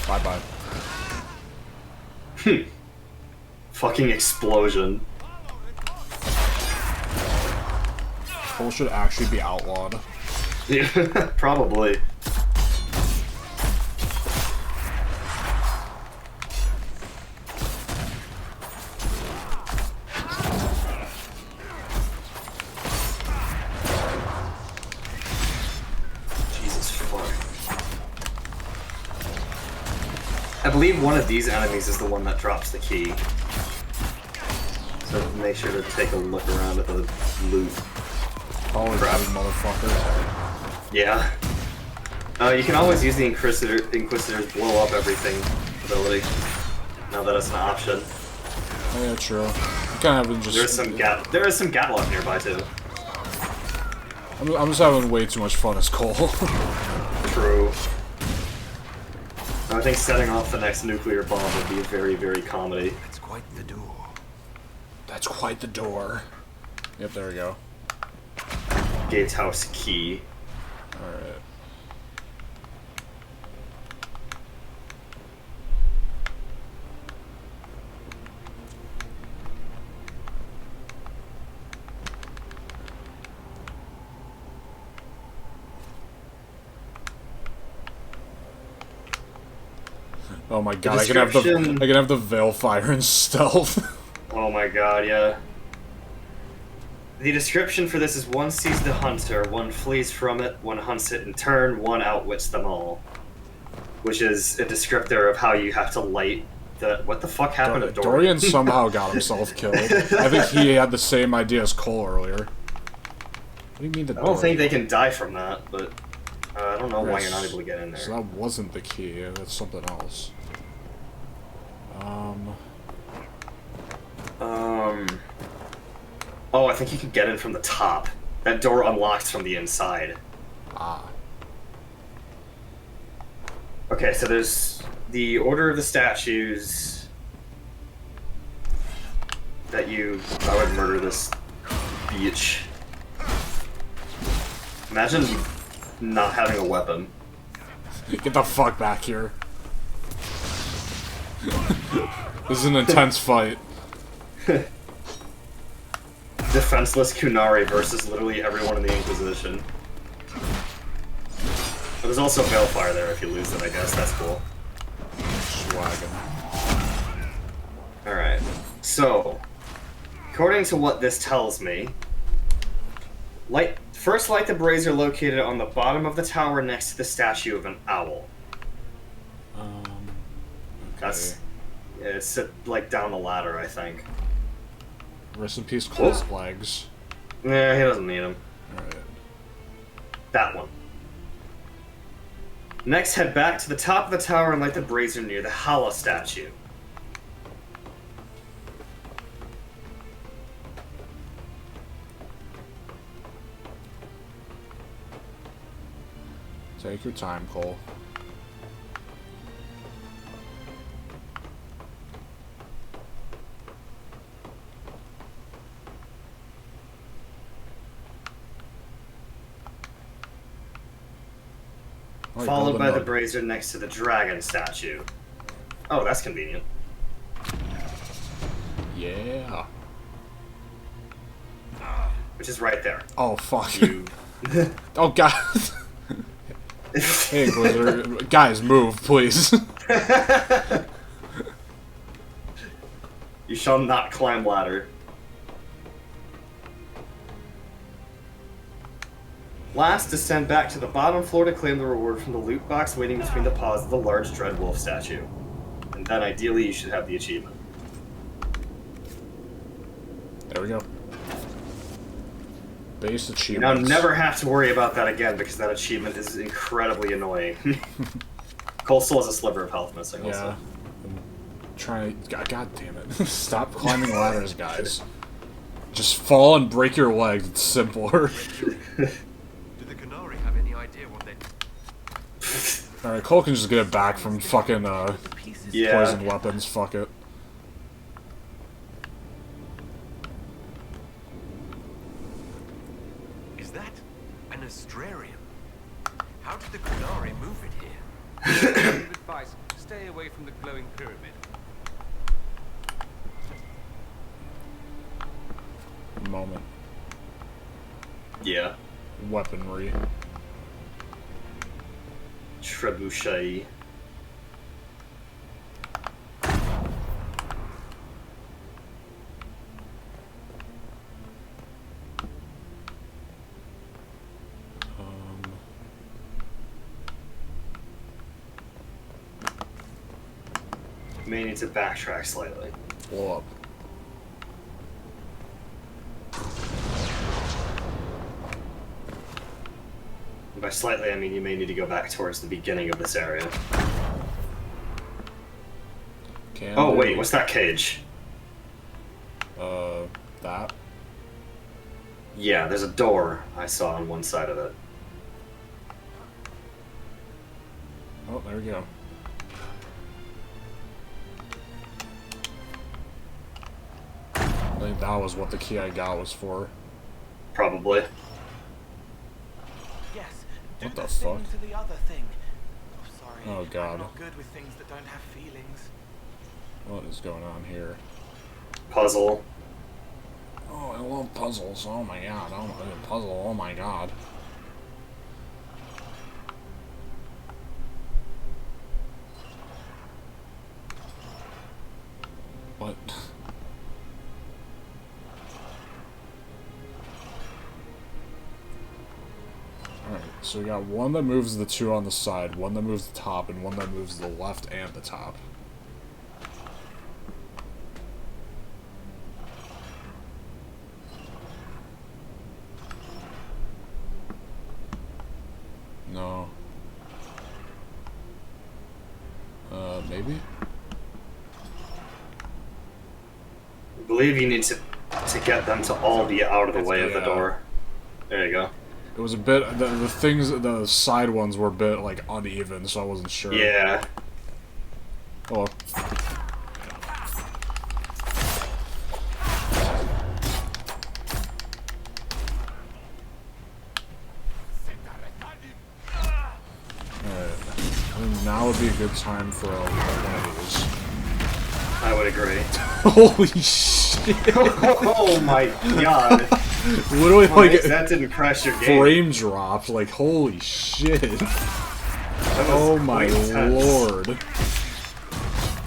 Bye bye. Fucking explosion. Cole should actually be outlawed. Yeah, probably. Jesus fuck. I believe one of these enemies is the one that drops the key. So make sure to take a look around at the loot. Oh, crap, motherfucker. Yeah. You can always use the Inquisitor's blow up everything ability. Now that it's an option. Oh, yeah, true. You kind of have just... There is some Gatlock nearby too. I'm just having way too much fun as Cole. True. I think setting off the next nuclear bomb would be very, very comedy. That's quite the door. That's quite the door. Yep, there we go. Gatehouse key. Alright. Oh my god, I can have the Veilfire in stealth. Oh my god, yeah. The description for this is one sees the hunter, one flees from it, one hunts it in turn, one outwits them all. Which is a descriptor of how you have to light the... What the fuck happened to Dorian? Dorian somehow got himself killed. I think he had the same idea as Cole earlier. What do you mean the door? I don't think they can die from that, but I don't know why you're not able to get in there. So that wasn't the key, that's something else. Oh, I think you can get in from the top. That door unlocks from the inside. Ah. Okay, so there's the Order of the Statues that I would murder this bitch. Imagine not having a weapon. Get the fuck back here. This is an intense fight. Defenseless Kunari versus literally everyone in the Inquisition. But there's also Veilfire there if you lose it, I guess. That's cool. Swaggin'. Alright. So, according to what this tells me, first light the brazier located on the bottom of the tower next to the statue of an owl. Okay. It's like down the ladder, I think. Rest in peace, Cole's legs. Nah, he doesn't need them. Alright. That one. Next, head back to the top of the tower and light the brazier near the Hala statue. Take your time, Cole. Oh, followed by the brazier next to the dragon statue. Oh, that's convenient. Yeah. Which is right there. Oh, fuck you. Oh, God. Hey, Blizzard. Guys, move, please. You shall not climb ladder. Last, descend back to the bottom floor to claim the reward from the loot box waiting between the paws of the large Dreadwolf statue. And then ideally you should have the achievement. There we go. Base You achievement. now never have to worry about that again because that achievement is incredibly annoying. Coastal has a sliver of health missing also. Yeah. Trying to... God damn it. Stop climbing ladders, guys. Just fall and break your legs. It's simpler. Alright, Cole can just get it back from fucking, poison weapons. Fuck it. Is that an Astrarium? How did the Qunari move it here? Good advice. Stay away from the glowing pyramid. Moment. Yeah. Weaponry. Trebuchet. May need to backtrack slightly. Blow up. And by slightly, I mean you may need to go back towards the beginning of this area. Oh wait, what's that cage? That? Yeah, there's a door I saw on one side of it. Oh, there we go. I think that was what the key I got was for. Probably. Yes. What the fuck? To the other thing. Oh, sorry. Oh god. I'm not good with things that don't have feelings. What is going on here? Puzzle. Oh, I love puzzles. Oh my god. Oh my puzzle. Oh my god. What? Alright, so we got one that moves the two on the side, one that moves the top, and one that moves the left and the top. No. Maybe? I believe you need to get them to all be out of the way of the door. There you go. It was a bit, the things, the side ones were a bit, like, uneven, so I wasn't sure. Yeah. Hello. Now would be a good time for one of these. I would agree. Holy shit! Oh my god! Literally, like, that didn't crash your game. Frame dropped. Like, holy shit! Oh my lord!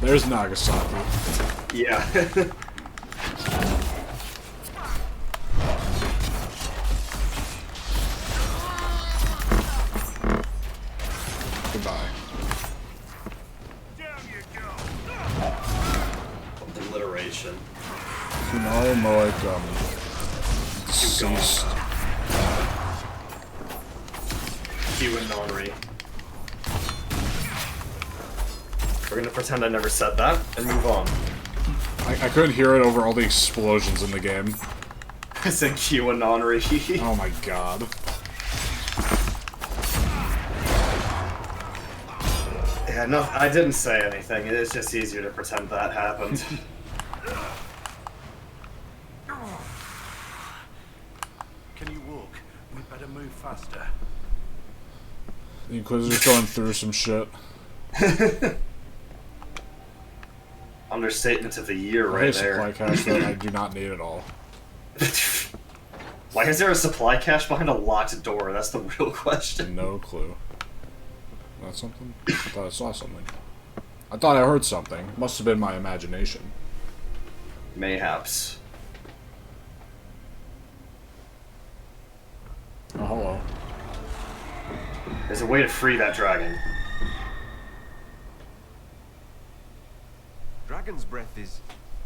There's Nagasaki. Yeah. Goodbye. Obliteration. Kunal Moik, deceased. Q and Nonry. We're gonna pretend I never said that and move on. I couldn't hear it over all the explosions in the game. I said Q and Nonry. Oh my god. Yeah, no, I didn't say anything. It is just easier to pretend that happened. Can you walk? We'd better move faster. The Inquisitor's going through some shit. Understatement of the year right there. Supply cache that I do not need at all. Why is there a supply cache behind a locked door? That's the real question. No clue. That's something? I thought I saw something. I thought I heard something. Must have been my imagination. Mayhaps. Oh, hello. There's a way to free that dragon. Dragon's breath is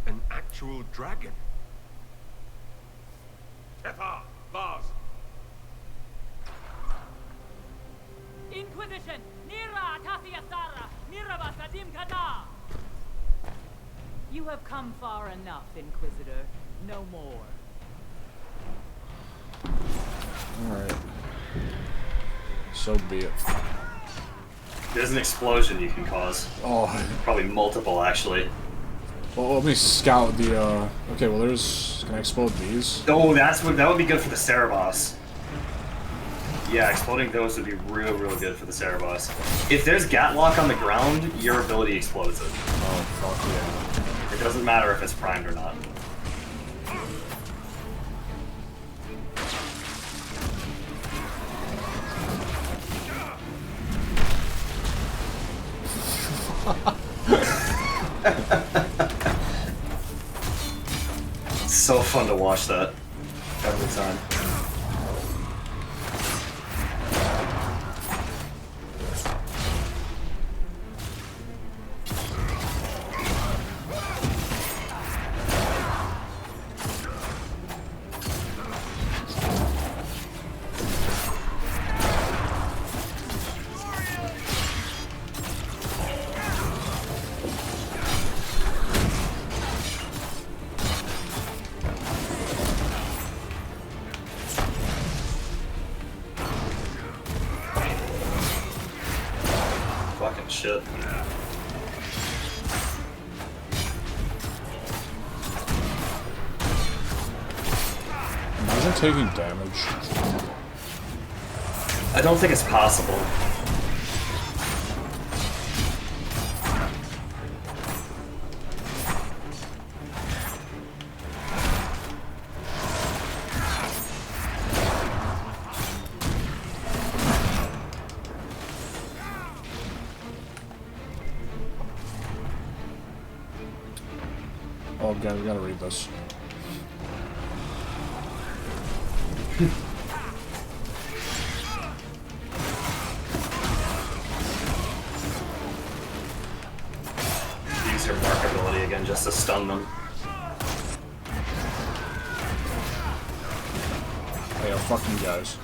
an actual dragon. Tethar, Vaz. Inquisition! Nira Tasia Sara! Niraba Sadim Kata! You have come far enough, Inquisitor. No more. Alright. So be it. There's an explosion you can cause. Oh. Probably multiple, actually. Well, let me scout the, Okay, well, there's... Can I explode these? Oh, that would be good for the Cerebos. Yeah, exploding those would be real good for the Cerebos. If there's Gatlock on the ground, your ability explodes it. Oh, fuck yeah. It doesn't matter if it's primed or not. It's so fun to watch that every time. Fucking shit. Imagine taking damage. I don't think it's possible. Oh god, we gotta read this. Use your mark ability again just to stun them. Hey, fuck you guys.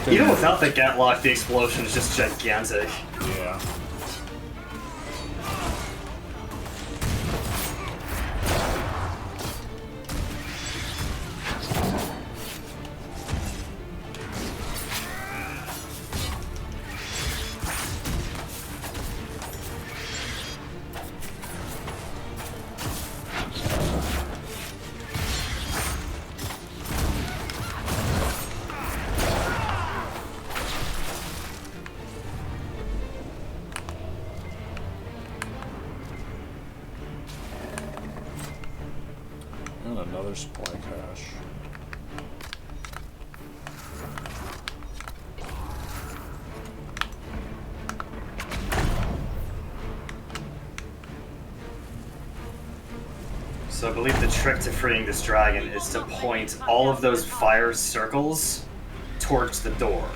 Even without the Gatlock, the explosion is just gigantic. Yeah. And another supply cache. So I believe the trick to freeing this dragon is to point all of those fire circles towards the door.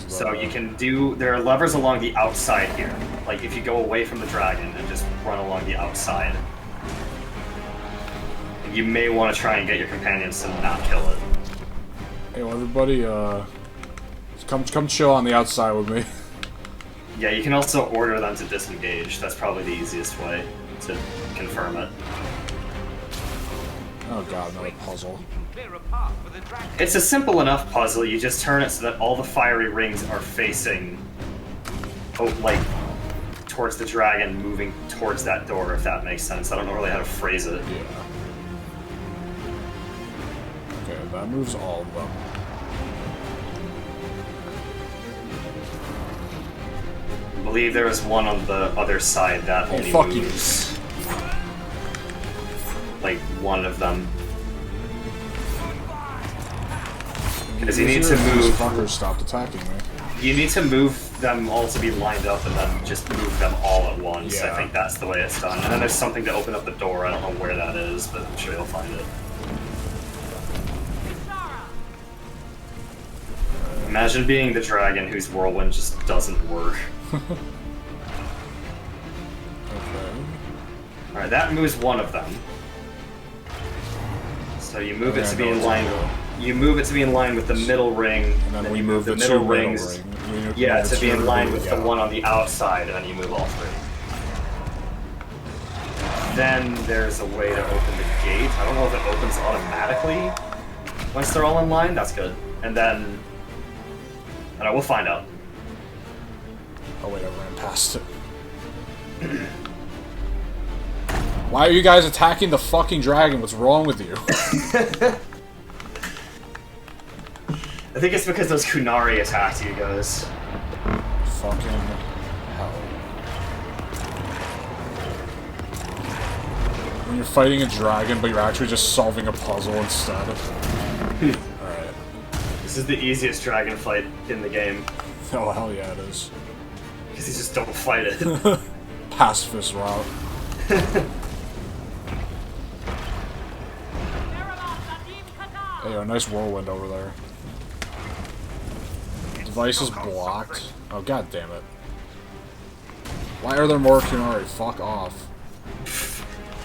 So you can do, there are levers along the outside here. Like if you go away from the dragon and just run along the outside. You may want to try and get your companions to not kill it. Hey, well, everybody, come chill on the outside with me. Yeah, you can also order them to disengage. That's probably the easiest way to confirm it. Oh god, another puzzle. It's a simple enough puzzle. You just turn it so that all the fiery rings are facing, like, towards the dragon, moving towards that door, if that makes sense. I don't know really how to phrase it. Yeah. that moves all of them. I believe there was one on the other side that only fuck moves. Like, one of them. Because you need to move... These fuckers stopped attacking me. You need to move them all to be lined up and then just move them all at once. Yeah. I think that's the way it's done. And then there's something to open up the door. I don't know where that is, but I'm sure you'll find it. Imagine being the dragon whose whirlwind just doesn't work. Alright, that moves one of them. So you move it to be in line. You move it to be in line with the middle ring, and then we move the middle two rings. ring. Yeah, to be in line with the one on the outside, and then you move all three. Then there's a way to open the gate. I don't know if it opens automatically once they're all in line. That's good. And then, I don't know, we'll find out. Oh wait, I ran past it. Why are you guys attacking the fucking dragon? What's wrong with you? I think it's because those Kunari attacked you guys. Fucking hell. When you're fighting a dragon, but you're actually just solving a puzzle instead. Alright. This is the easiest dragon fight in the game. Oh, hell yeah, it is. Because you just don't fight it. Pacifist route. Hey, a nice whirlwind over there. Device is blocked. Oh, god damn it. Why are there more Kunari? Fuck off.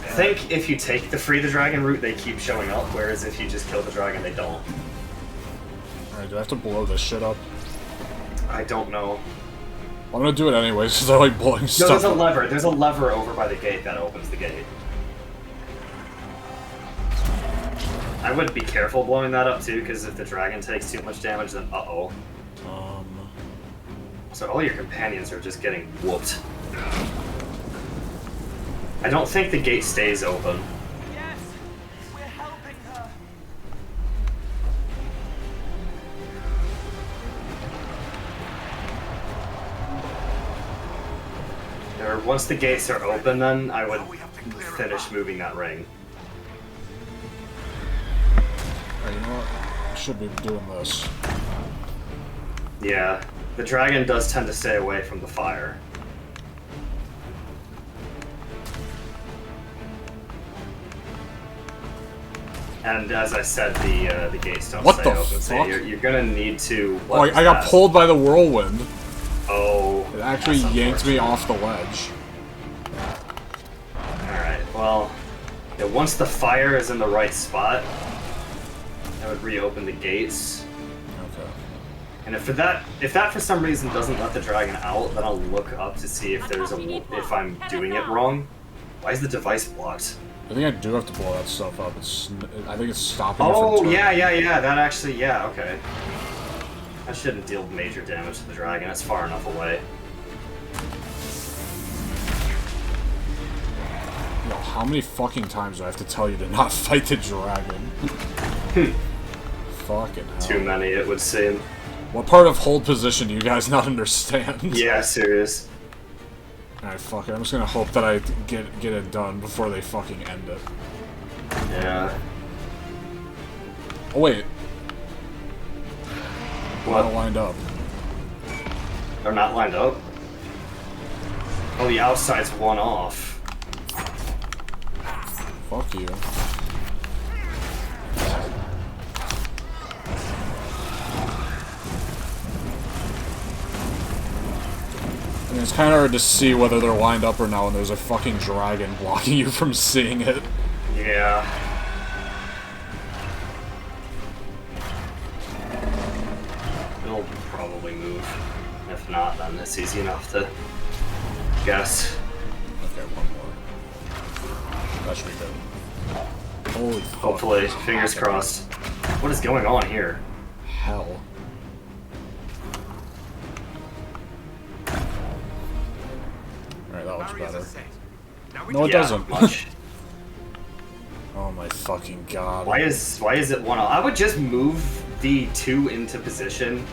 I think if you take the free the dragon route, they keep showing up, whereas if you just kill the dragon, they don't. Alright, do I have to blow this shit up? I don't know. I'm gonna do it anyways, because I like blowing stuff No, there's a up. lever. There's a lever over by the gate that opens the gate. I would be careful blowing that up too, because if the dragon takes too much damage, then uh-oh. So all your companions are just getting whooped. I don't think the gate stays open. Yes, we're helping her. Once the gates are open, then I would finish moving that ring. Alright, you know what? I should be doing this. Yeah, the dragon does tend to stay away from the fire. And as I said, the gates don't What stay the open, fuck? so you're gonna need to... Oh, I got pulled by the whirlwind. Oh. It actually yanked me off the ledge. Alright, well... Yeah, once the fire is in the right spot, I would reopen the gates. Okay. And if that for some reason doesn't let the dragon out, then I'll look up to see if there's if I'm doing it wrong. Why is the device blocked? I think I do have to blow that stuff up. I think it's stopping Oh, me from turning. yeah, that actually, yeah, okay. That shouldn't deal major damage to the dragon, it's far enough away. Yo, how many fucking times do I have to tell you to not fight the dragon? Fucking hell. Too many, it would seem. What part of hold position do you guys not understand? Yeah, serious. Alright, fuck it. I'm just gonna hope that I get it done before they fucking end it. Yeah. Oh, wait. What? Not lined up. They're not lined up? Oh, the outside's one off. Fuck you. I mean, it's kind of hard to see whether they're lined up or not when there's a fucking dragon blocking you from seeing it. Yeah. It'll probably move. If not, then it's easy enough to guess. Okay, one more. That should be good. Holy fuck. Hopefully, fingers crossed. What is going on here? Hell. Alright, that looks better. No, it doesn't. Much. Oh my fucking god. Why is it 1-0? I would just move the 2 into position.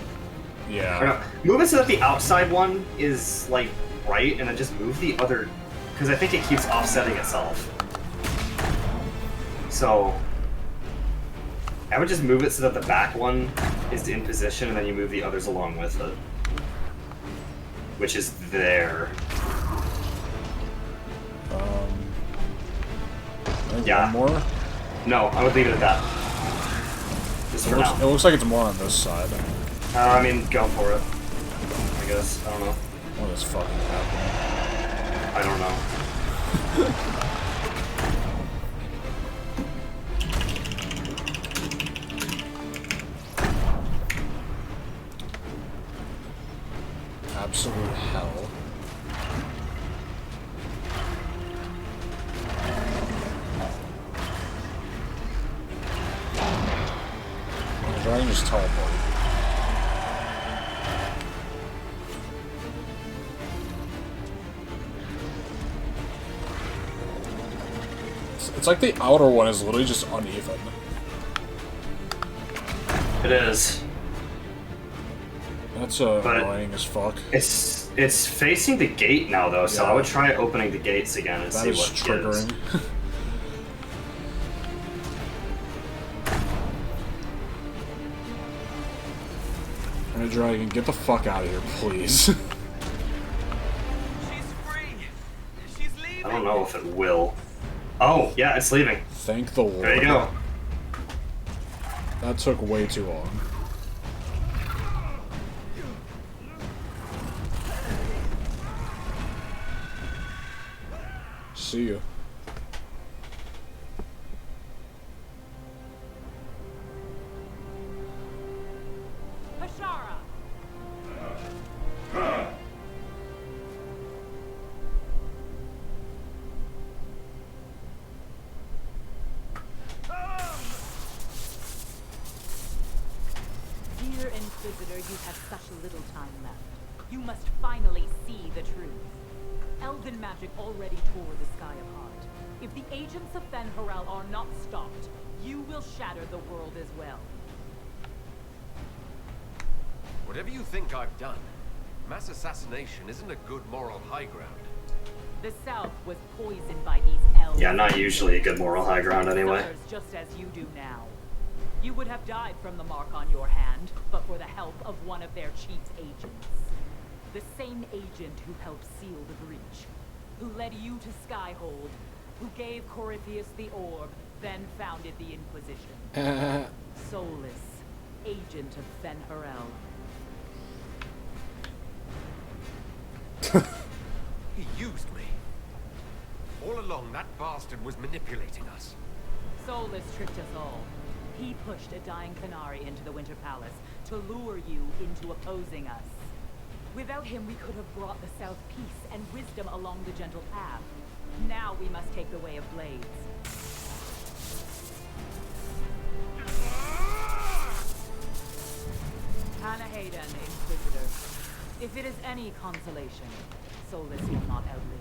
Yeah. Or no, move it so that the outside one is like right, and then just move the other, because I think it keeps offsetting itself. So I would just move it so that the back one is in position, and then you move the others along with it, which is there. Yeah. One more? No, I would leave it at that. Just for now. It looks like it's more on this side. I mean, go for it. I guess. I don't know. What is fucking happening? I don't know. Absolute hell. The dragon just teleported. It's like the outer one is literally just uneven. It is. That's annoying as fuck. It's facing the gate now though, so I would try opening the gates again and see what triggering. Gives. Alright, dragon, get the fuck out of here, please. She's free. She's leaving. I don't know if it will. Oh, yeah, it's leaving. Thank the Lord. There you go. That took way too long. See you. Hashara! Dear Inquisitor, you have such little time left. You must finally see the truth. Elven magic already tore the sky apart. If the agents of Fen'Harel are not stopped, you will shatter the world as well. Whatever you think I've done, mass assassination isn't a good moral high ground. The South was poisoned by these elves. Yeah, not usually a good moral high ground anyway. Suffers just as you do now. You would have died from the mark on your hand, but for the help of one of their chief agents. The same agent who helped seal the breach, who led you to Skyhold, who gave Corypheus the orb, then founded the Inquisition. Soulless, agent of Fen'Harel. He used me. All along, that bastard was manipulating us. Soulless tricked us all. He pushed a dying Qunari into the Winter Palace to lure you into opposing us. Without him, we could have brought the South peace and wisdom along the gentle path. Now we must take the way of blades. Anaheda, Inquisitor. If it is any consolation, Soulless will not outlive you.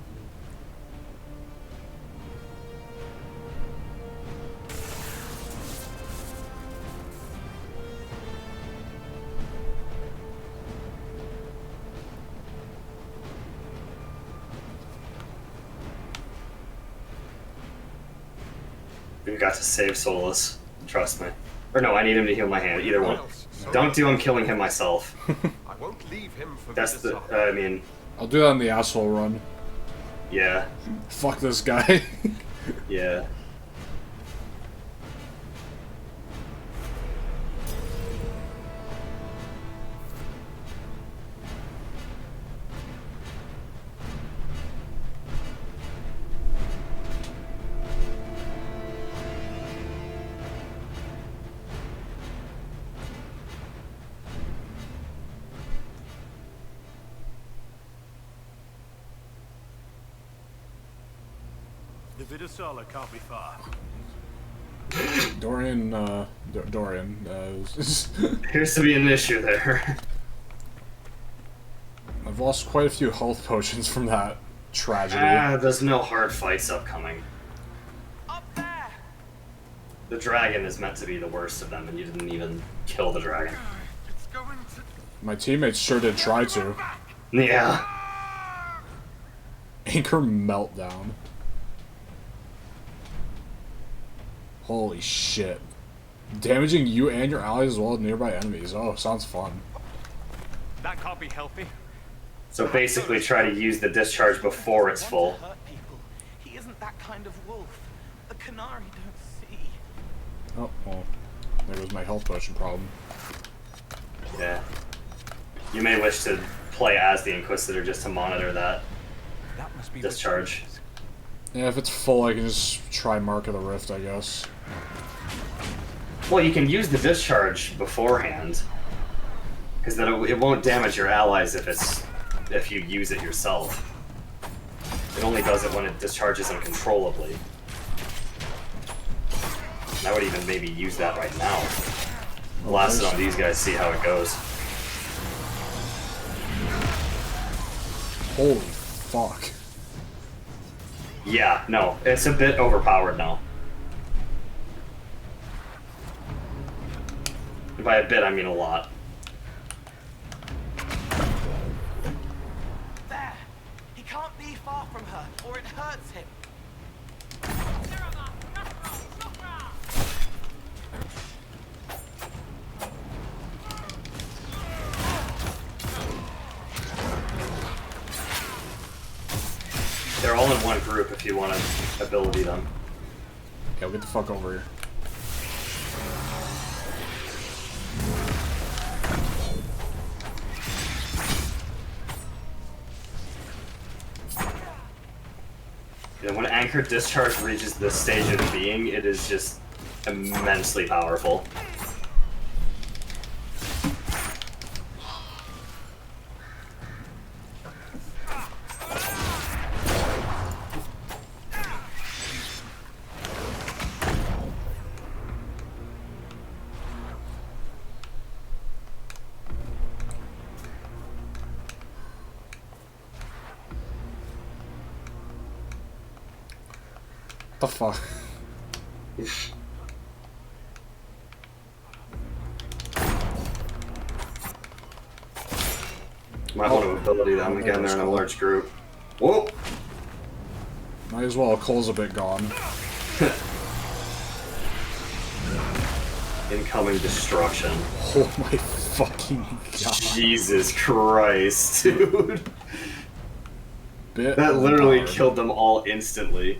We've got to save Solus. Trust me. Or no, I need him to heal my hand. Either one. Don't do him killing him myself. I won't leave him for That's the. I mean. I'll do that on the asshole run. Yeah. Fuck this guy. Yeah. The Vidasala can't be far. Dorian, Appears to be an issue there. I've lost quite a few health potions from that tragedy. There's no hard fights upcoming. Up there! The dragon is meant to be the worst of them, and you didn't even kill the dragon. My teammates sure did try to. Yeah. Anchor meltdown. Holy shit. Damaging you and your allies as well as nearby enemies. Oh, sounds fun. That can't be healthy. So basically try to use the discharge before it's full. He isn't that kind of wolf. The Canary don't see. Oh, well. There goes my health potion problem. Yeah. You may wish to play as the Inquisitor just to monitor that discharge. Yeah, if it's full, I can just try Mark of the Rift, I guess. Well, you can use the discharge beforehand, because then it won't damage your allies if you use it yourself. It only does it when it discharges uncontrollably. And I would even maybe use that right now. Blast it on these guys, see how it goes. Holy fuck. Yeah, no, it's a bit overpowered now. And by a bit, I mean a lot. There! He can't be far from her, or it hurts him. They're all in one group if you want to ability them. Yeah, get the fuck over here. Yeah, when Anchor Discharge reaches this stage of being, it is just immensely powerful. The fuck? Might want to ability them again, they're in a large group. Whoa! Might as well, Cole's a bit gone. Incoming destruction. Oh my fucking god. Jesus Christ, dude. Bit That literally overpowered. killed them all instantly.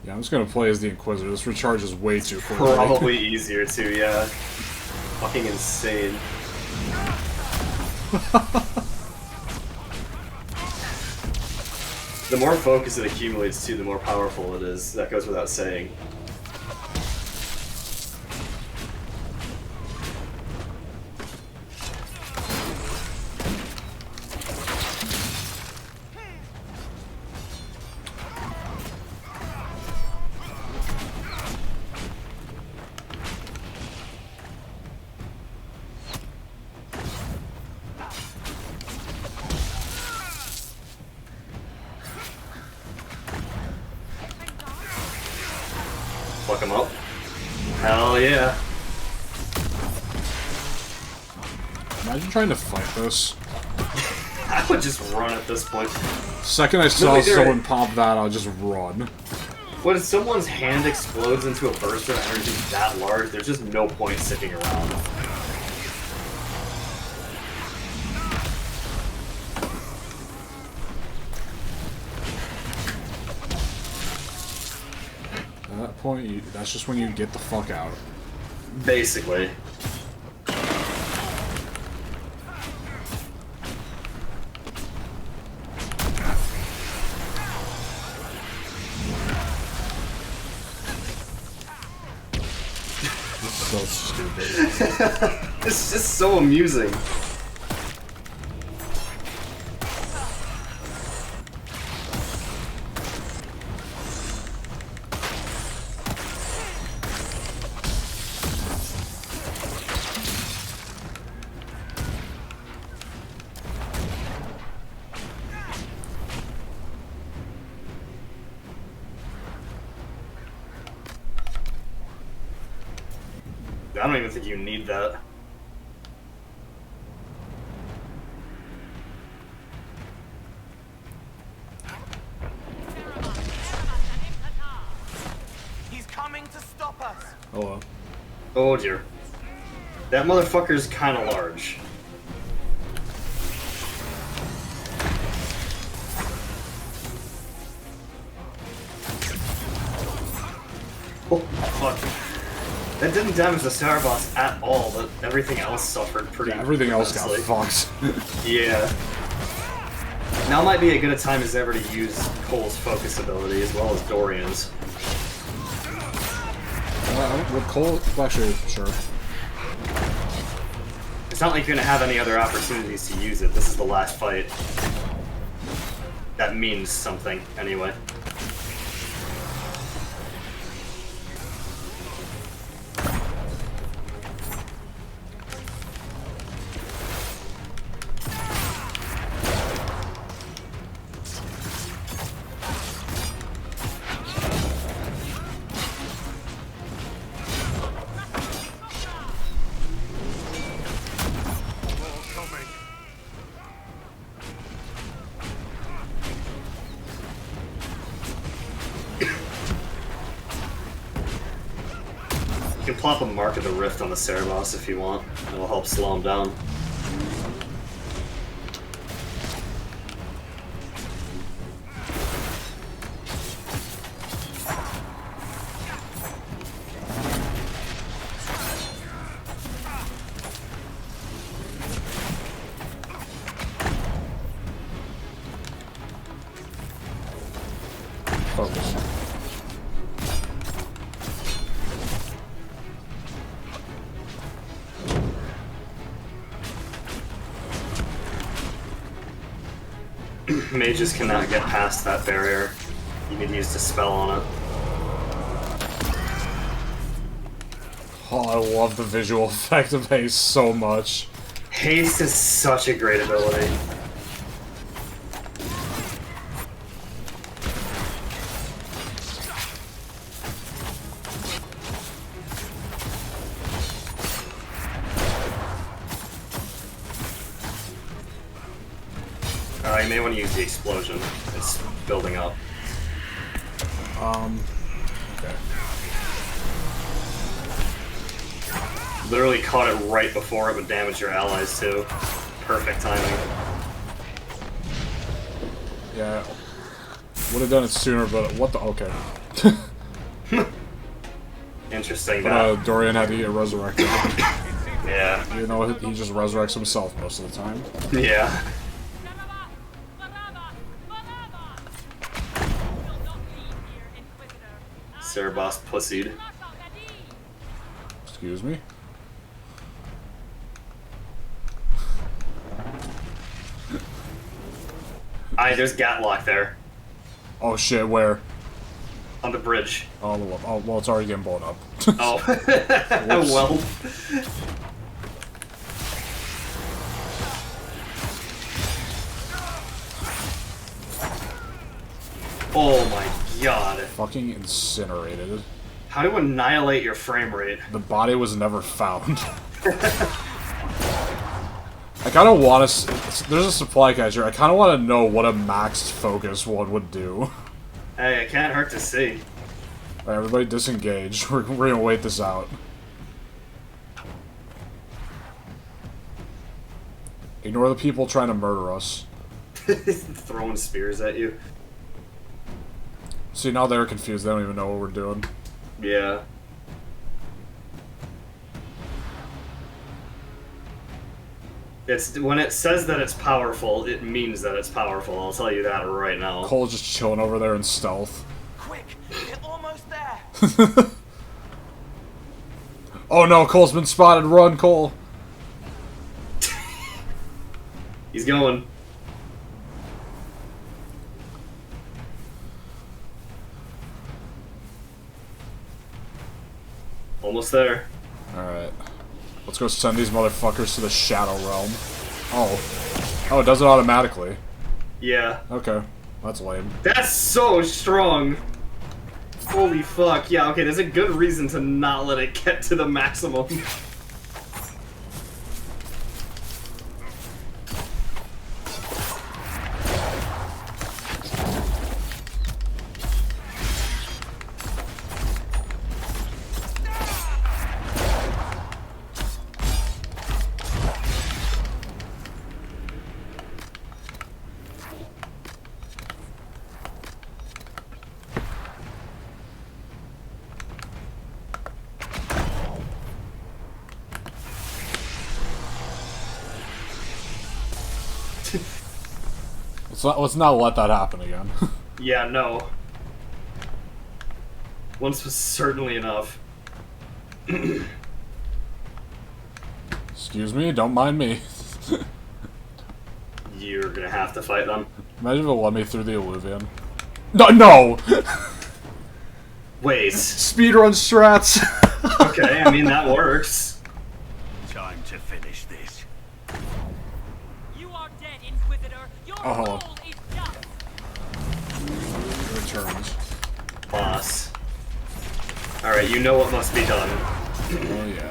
Yeah, I'm just gonna play as the Inquisitor. This recharges way too quickly. Probably easier too, yeah. Fucking insane. The more focus it accumulates too, the more powerful it is. That goes without saying. Fuck him up. Hell yeah. Imagine trying to fight this. I would just run at this point. Second I saw wait, there- someone pop that, I'll just run. When someone's hand explodes into a burst of energy that large, there's just no point sticking around. At that point, that's just when you get the fuck out. Basically. So stupid. It's just so amusing. I don't even think you need that. He's coming to stop us. Hello. Oh dear. That motherfucker's kind of large. Oh, fuck. That didn't damage the Cerebos at all, but everything else suffered pretty Everything else got fucked. Yeah. Now might be as good a time as ever to use Cole's focus ability, as well as Dorian's. With Cole, actually, sure. It's not like you're gonna have any other opportunities to use it. This is the last fight. That means something, anyway. You can plop a Mark of the Rift on the Cerebos if you want. It'll help slow him down. Focus. Mages cannot get past that barrier. You need to use the spell on it. Oh, I love the visual effect of haste so much. Haste is such a great ability. You may want to use the explosion. It's building up. Okay. Literally caught it right before it would damage your allies too. Perfect timing. Yeah. Would have done it sooner, but what the? Okay. Interesting. But Dorian had to get resurrected. Yeah. You know, he just resurrects himself most of the time. Yeah. Cerebos pussied. Excuse me? There's Gatlock there. Oh shit, where? On the bridge. Oh, well, it's already getting blown up. Oh. Well. Oh my god. Fucking incinerated. How to annihilate your frame rate? The body was never found. I kind of want to... There's a supply catch here. I kind of want to know what a maxed focus one would do. Hey, it can't hurt to see. Alright, everybody disengage. We're gonna wait this out. Ignore the people trying to murder us. Throwing spears at you. See, now they're confused. They don't even know what we're doing. Yeah. It's when it says that it's powerful, it means that it's powerful. I'll tell you that right now. Cole's just chilling over there in stealth. Quick, we're almost there. Oh no, Cole's been spotted. Run, Cole. He's going. Almost there. Alright. Let's go send these motherfuckers to the Shadow Realm. Oh. Oh, it does it automatically. Yeah. Okay. That's lame. That's so strong. Holy fuck, yeah, okay, there's a good reason to not let it get to the maximum. Let's not let that happen again. Yeah, no. Once was certainly enough. Excuse me, don't mind me. You're gonna have to fight them. Imagine if it let me through the Illuvian. No! Wait. Speedrun strats! Okay, I mean, that works. Time to finish this. You are dead, Inquisitor. Your role is done. Returns. Boss. Alright, you know what must be done. Oh yeah.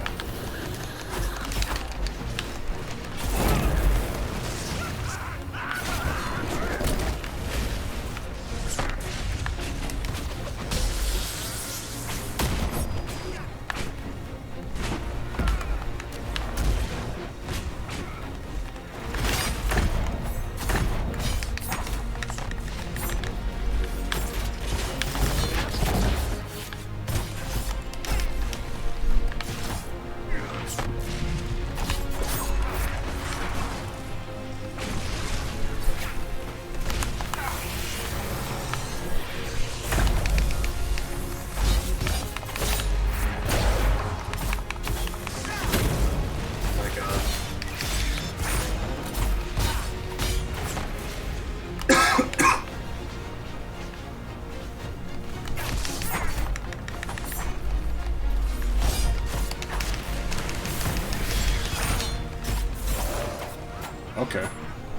Okay.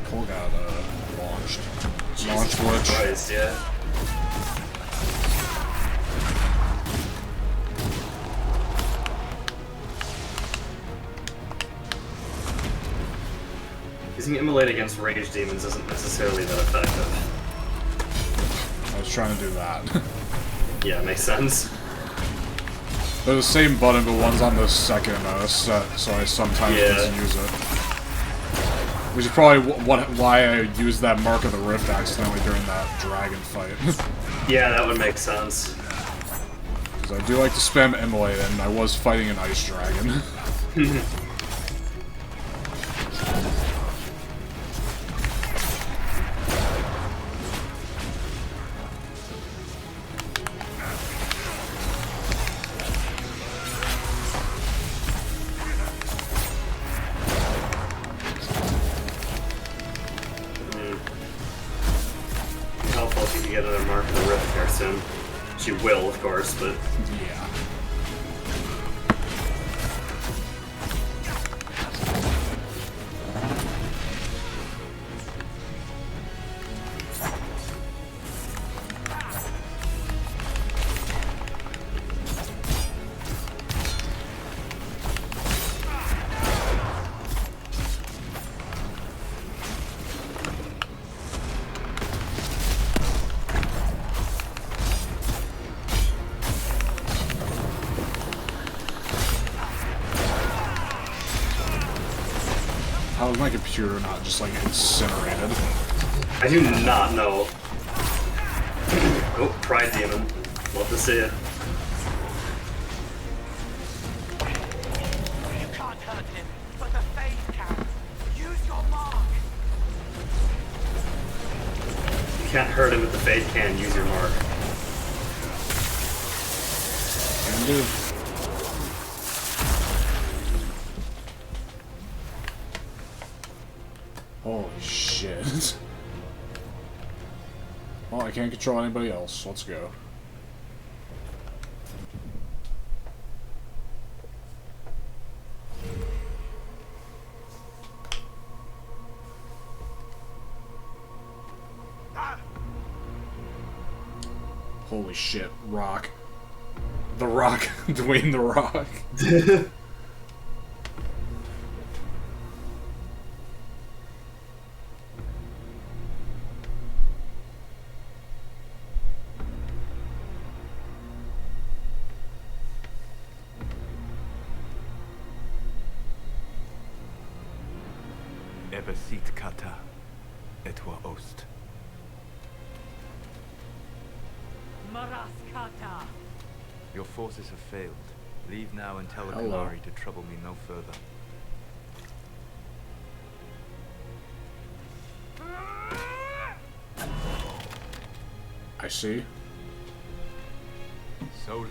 Cole got launched. Launch glitch. Christ, yeah. Using Immolate against rage demons isn't necessarily that effective. I was trying to do that. Yeah, makes sense. They're the same button, but one's on the second set, so I sometimes misuse it. Which is probably why I used that Mark of the Rift accidentally during that dragon fight. Yeah, that would make sense. Because I do like to spam Immolate, and I was fighting an ice dragon. Helpful if you can get another Mark of the Rift here soon. She will, of course, but... Yeah. How is my computer not just like incinerated? I do not know. Oh, Pride Demon. Love to see it. You can't hurt him, but the Fade can. Use your mark. You can't hurt him with the Fade can. Use your mark. Can do. Holy shit. Well, I can't control anybody else. Let's go. Holy shit, Rock. The Rock. Dwayne The Rock. Ebesit kata, etwa ost. Maraskata. Your forces have failed. Leave now and tell the Hello. Qunari to trouble me no further. I see. Solus.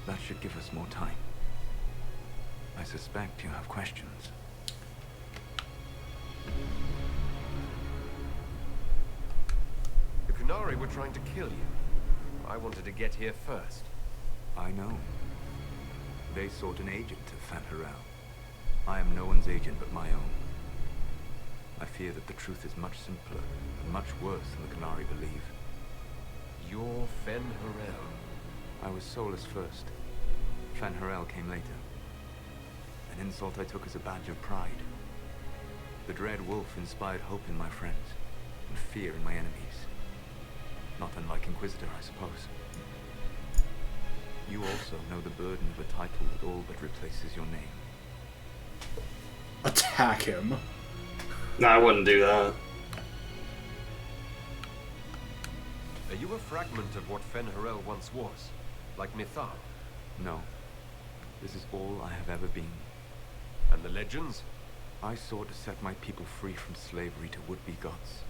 That should give us more time. I suspect you have questions. The Qunari were trying to kill you. I wanted to get here first. I know. They sought an agent of Fanharel. I am no one's agent but my own. I fear that the truth is much simpler and much worse than the Qunari believe. You're Fanharel. I was Solus first. Fanharel came later. An insult I took as a badge of pride. The dread wolf inspired hope in my friends, and fear in my enemies. Not unlike Inquisitor, I suppose. You also know the burden of a title that all but replaces your name. Attack him. No, I wouldn't do that. Are you a fragment of what Fanharel once was? Like Mithal? No. This is all I have ever been. And the legends? I sought to set my people free from slavery to would-be gods.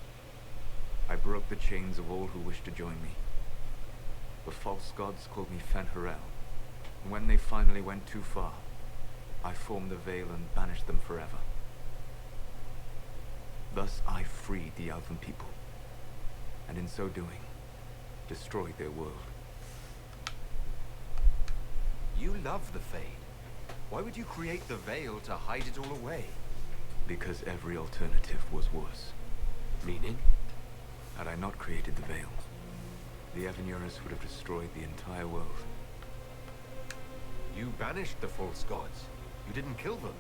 I broke the chains of all who wished to join me. The false gods called me Fanharel, and when they finally went too far, I formed the Veil and banished them forever. Thus I freed the Elven people, and in so doing, destroyed their world. You love the Fade. Why would you create the Veil to hide it all away? Because every alternative was worse. Meaning? Had I not created the Veil, the Evanurus would have destroyed the entire world. You banished the false gods. You didn't kill them.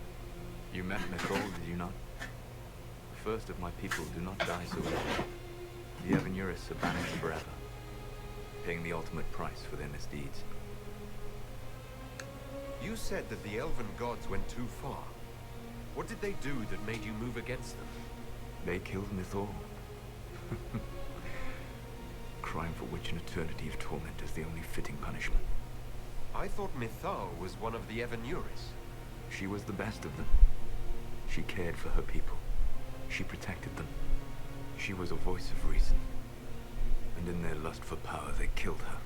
You met Mithal, did you not? The first of my people do not die so easily. The Evanurus are banished forever, paying the ultimate price for their misdeeds. You said that the Elven gods went too far. What did they do that made you move against them? They killed Mithal. Crime for which an eternity of torment is the only fitting punishment. I thought Mithal was one of the Evanurus. She was the best of them. She cared for her people. She protected them. She was a voice of reason. And in their lust for power, they killed her.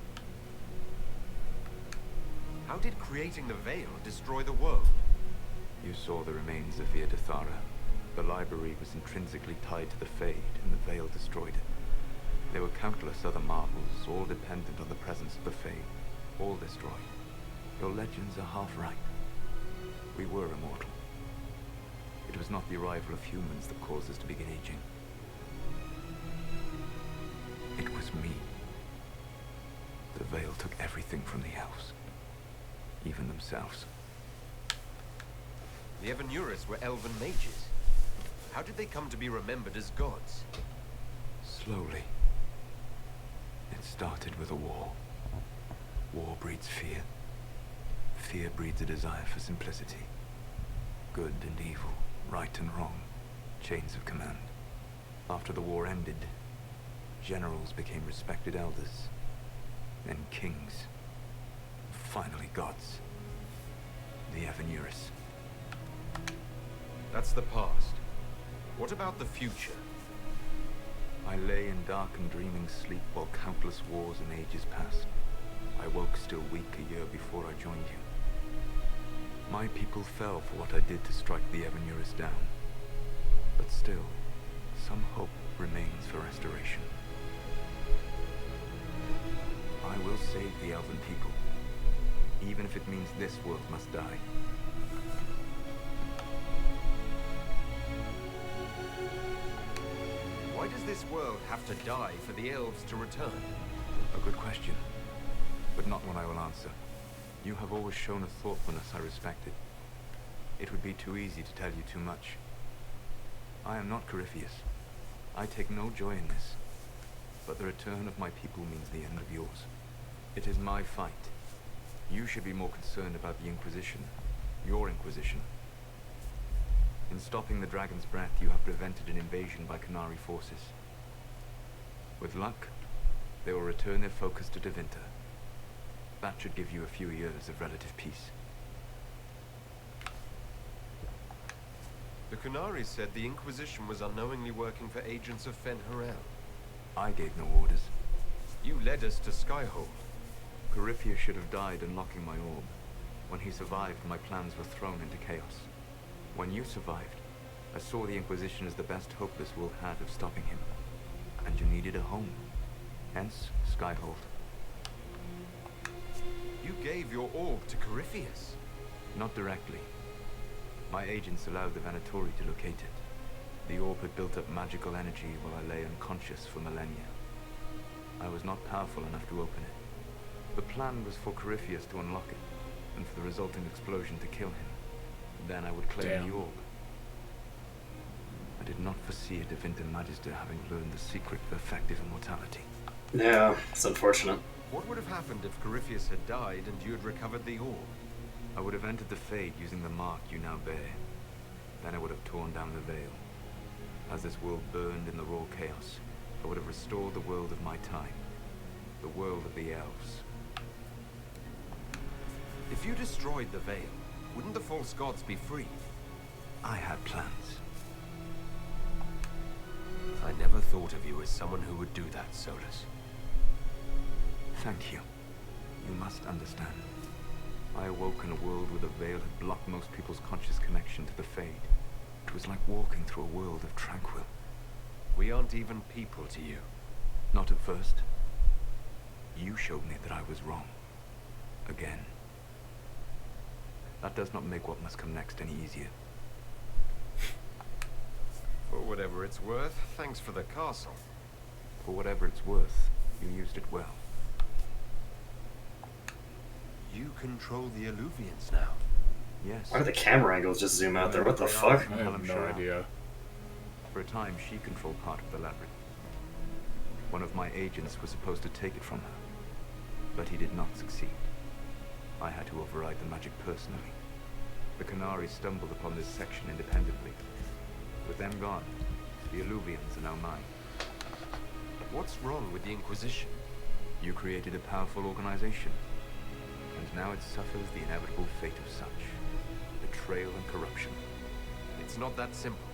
How did creating the Veil destroy the world? You saw the remains of Via Dathara. The library was intrinsically tied to the Fade, and the Veil destroyed it. There were countless other marvels, all dependent on the presence of the Fade, all destroyed. Your legends are half right. We were immortal. It was not the arrival of humans that caused us to begin aging. It was me. The Veil took everything from the elves. Even themselves. The Evanurus were elven mages. How did they come to be remembered as gods? Slowly. It started with a war. War breeds fear. Fear breeds a desire for simplicity. Good and evil, right and wrong, chains of command. After the war ended, generals became respected elders, then kings, finally gods. The Evanurus. That's the past. What about the future? I lay in dark and dreaming sleep while countless wars and ages passed. I woke still weak a year before I joined you. My people fell for what I did to strike the Evanurus down. But still, some hope remains for restoration. I will save the Elven people, even if it means this world must die. Why does this world have to die for the elves to return? A good question, but not one I will answer. You have always shown a thoughtfulness I respected. It would be too easy to tell you too much. I am not Corypheus. I take no joy in this. But the return of my people means the end of yours. It is my fight. You should be more concerned about the Inquisition. Your Inquisition. In stopping the Dragon's Breath, you have prevented an invasion by Qunari forces. With luck, they will return their focus to Devinter. That should give you a few years of relative peace. The Qunari said the Inquisition was unknowingly working for agents of Fen Harel. I gave no orders. You led us to Skyhold. Corypheus should have died unlocking my orb. When he survived, my plans were thrown into chaos. When you survived, I saw the Inquisition as the best hope this world had of stopping him. And you needed a home. Hence, Skyhold. You gave your orb to Corypheus? Not directly. My agents allowed the Venatori to locate it. The orb had built up magical energy while I lay unconscious for millennia. I was not powerful enough to open it. The plan was for Corypheus to unlock it, and for the resulting explosion to kill him. Then I would claim the orb. I did not foresee a Devinter Magister having learned the secret of effective immortality. Yeah, it's unfortunate. What would have happened if Corypheus had died and you had recovered the orb? I would have entered the Fade using the mark you now bear. Then I would have torn down the veil. As this world burned in the raw chaos, I would have restored the world of my time. The world of the elves. If you destroyed the veil, wouldn't the false gods be free? I had plans. I never thought of you as someone who would do that, Solus. Thank you. You must understand. I awoke in a world where the veil had blocked most people's conscious connection to the Fade. It was like walking through a world of tranquil. We aren't even people to you. Not at first. You showed me that I was wrong. Again. That does not make what must come next any easier. For whatever it's worth, thanks for the castle. For whatever it's worth, you used it well. You control the Illuvians now. Yes. Why do the camera angles just zoom out there? What the fuck? I have no idea. For a time, she controlled part of the labyrinth. One of my agents was supposed to take it from her, but he did not succeed. I had to override the magic personally. The Qunari stumbled upon this section independently. With them gone, the Illuvians are now mine. What's wrong with the Inquisition? You created a powerful organization, and now it suffers the inevitable fate of such. Betrayal and corruption. It's not that simple.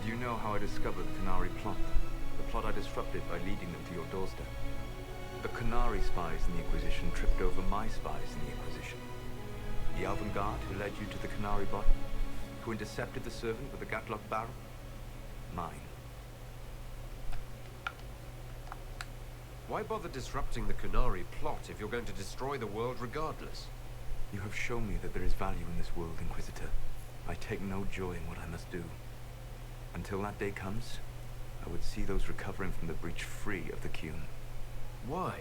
Do you know how I discovered the Qunari plot? The plot I disrupted by leading them to your doorstep. The Qunari spies in the Inquisition tripped over my spies in the Inquisition. The Elven Guard who led you to the Qunari body, who intercepted the servant with the Gatlock barrel. Mine. Why bother disrupting the Qunari plot if you're going to destroy the world regardless? You have shown me that there is value in this world, Inquisitor. I take no joy in what I must do. Until that day comes, I would see those recovering from the breach free of the Qun. Why?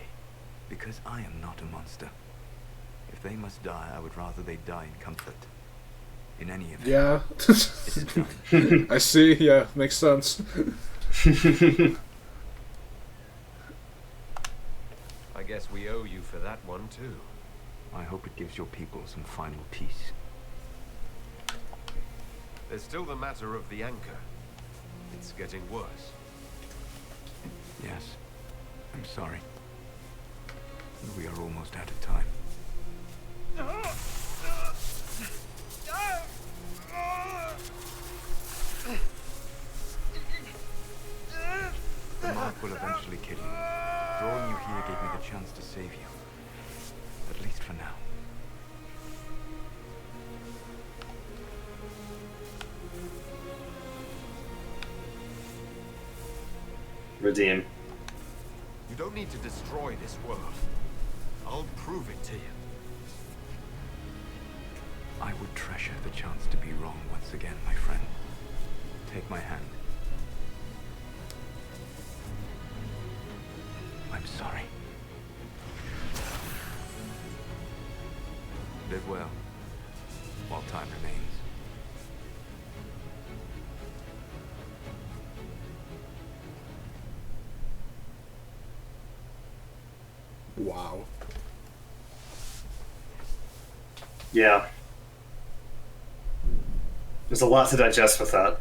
Because I am not a monster. If they must die, I would rather they die in comfort. In any event. Yeah. It's done. I see, yeah, makes sense. I guess we owe you for that one too. I hope it gives your people some final peace. There's still the matter of the anchor. It's getting worse. Yes. I'm sorry. We are almost out of time. The mark will eventually kill you. Drawing you here gave me the chance to save you. At least for now. Redeem. You don't need to destroy this world. I'll prove it to you. I would treasure the chance to be wrong once again, my friend. Take my hand. I'm sorry. Live well, while time remains. Wow. Yeah. There's a lot to digest with that.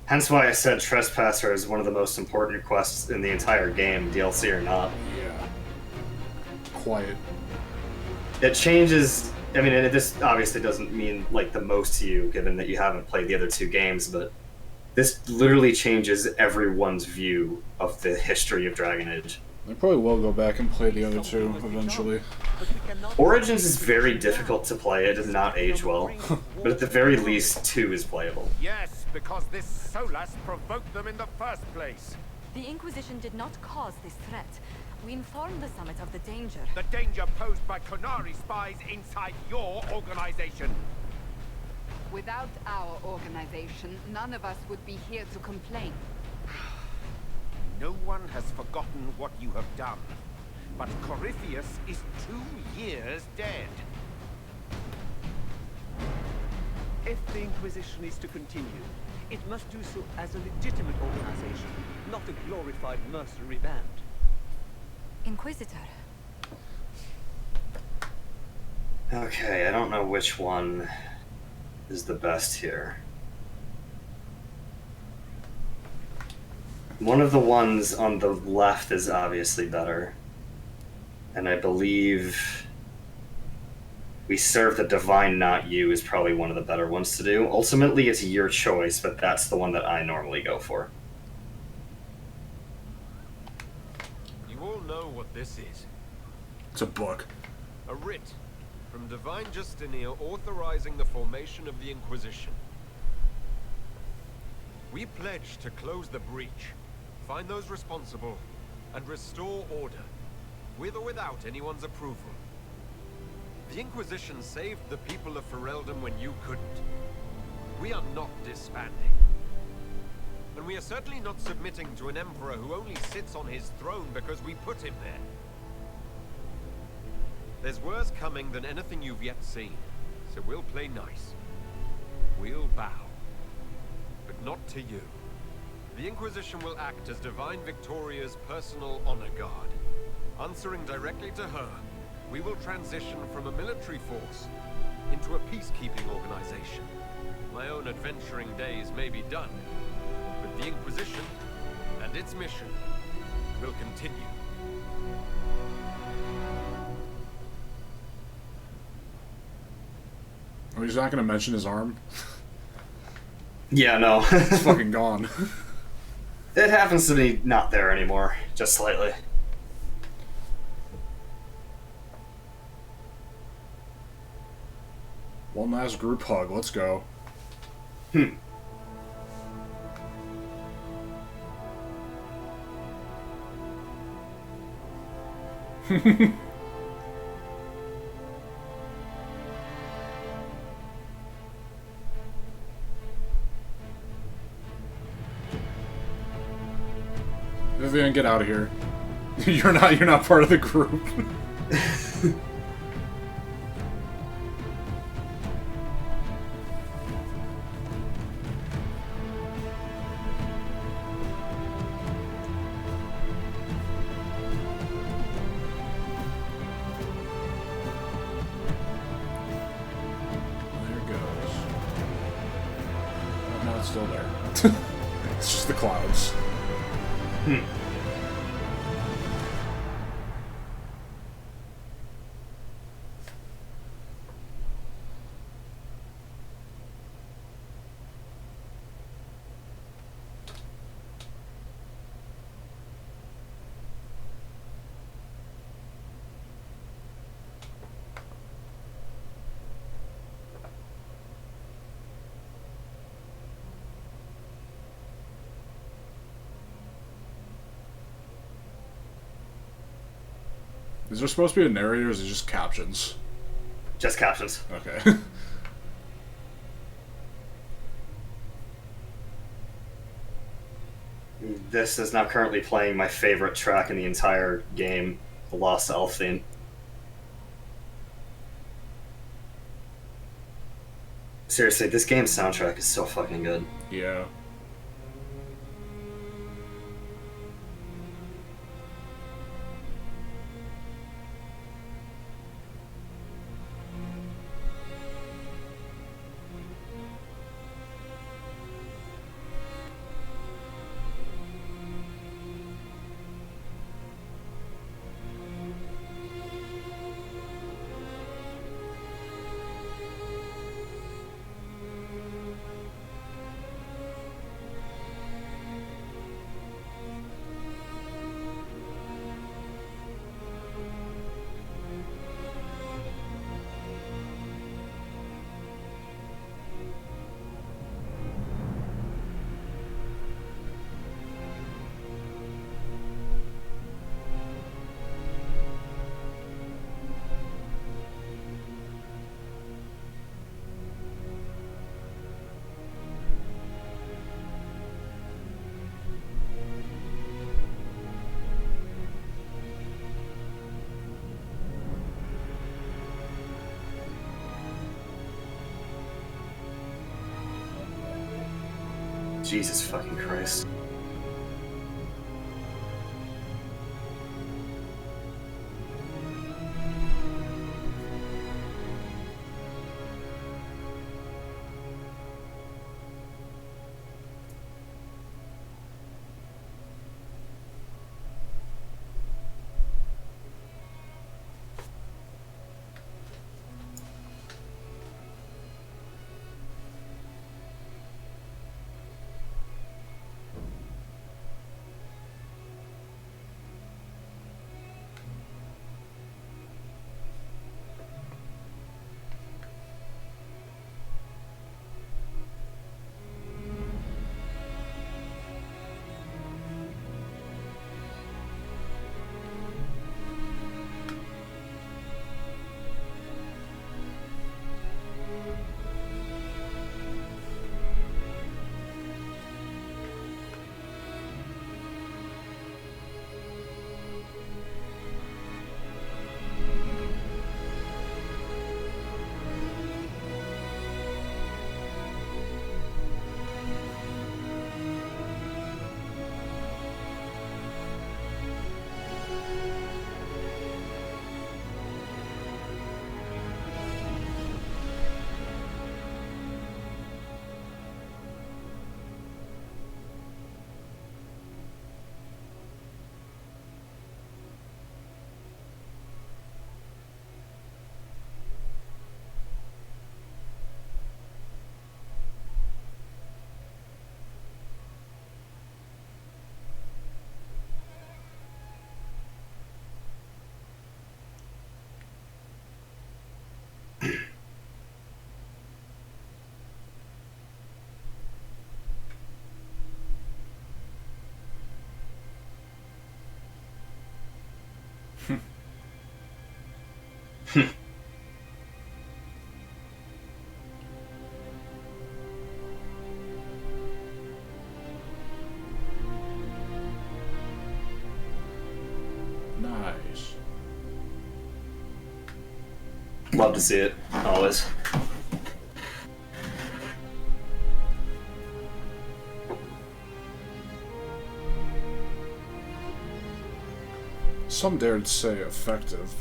Hence why I said Trespasser is one of the most important quests in the entire game, DLC or not. Yeah. Quiet. It changes... I mean, this obviously doesn't mean, like, the most to you, given that you haven't played the other two games, but this literally changes everyone's view of the history of Dragon Age. I probably will go back and play the other two eventually. Origins is very difficult to play. It does not age well. But at the very least, 2 is playable. Yes, because this Solas provoked them in the first place. The Inquisition did not cause this threat. We informed the Summit of the danger. The danger posed by Qunari spies inside your organization. Without our organization, none of us would be here to complain. No one has forgotten what you have done. But Corypheus is 2 years dead. If the Inquisition is to continue, it must do so as a legitimate organization, not a glorified mercenary band. Inquisitor. Okay, I don't know which one is the best here. One of the ones on the left is obviously better. And I believe We Serve the Divine, Not You is probably one of the better ones to do. Ultimately, it's your choice, but that's the one that I normally go for. You all know what this is. It's a book. A writ from Divine Justinia authorizing the formation of the Inquisition. We pledge to close the breach, find those responsible, and restore order, with or without anyone's approval. The Inquisition saved the people of Ferelden when you couldn't. We are not disbanding. And we are certainly not submitting to an emperor who only sits on his throne because we put him there. There's worse coming than anything you've yet seen, so we'll play nice. We'll bow. But not to you. The Inquisition will act as Divine Victoria's personal honor guard. Answering directly to her, we will transition from a military force into a peacekeeping organization. My own adventuring days may be done, but the Inquisition and its mission will continue. Oh, he's not going to mention his arm? Yeah, no. It's fucking gone. It happens to be not there anymore, just slightly. One last group hug, let's go. Vivian, get out of here. You're not part of the group. Still there. It's just the clouds. Is there supposed to be a narrator, or is it just captions? Just captions. Okay. This is now currently playing my favorite track in the entire game, the Lost Elf theme. Seriously, this game's soundtrack is so fucking good. Yeah. Jesus fucking Christ. Nice. Love to see it, always. Some dared say effective.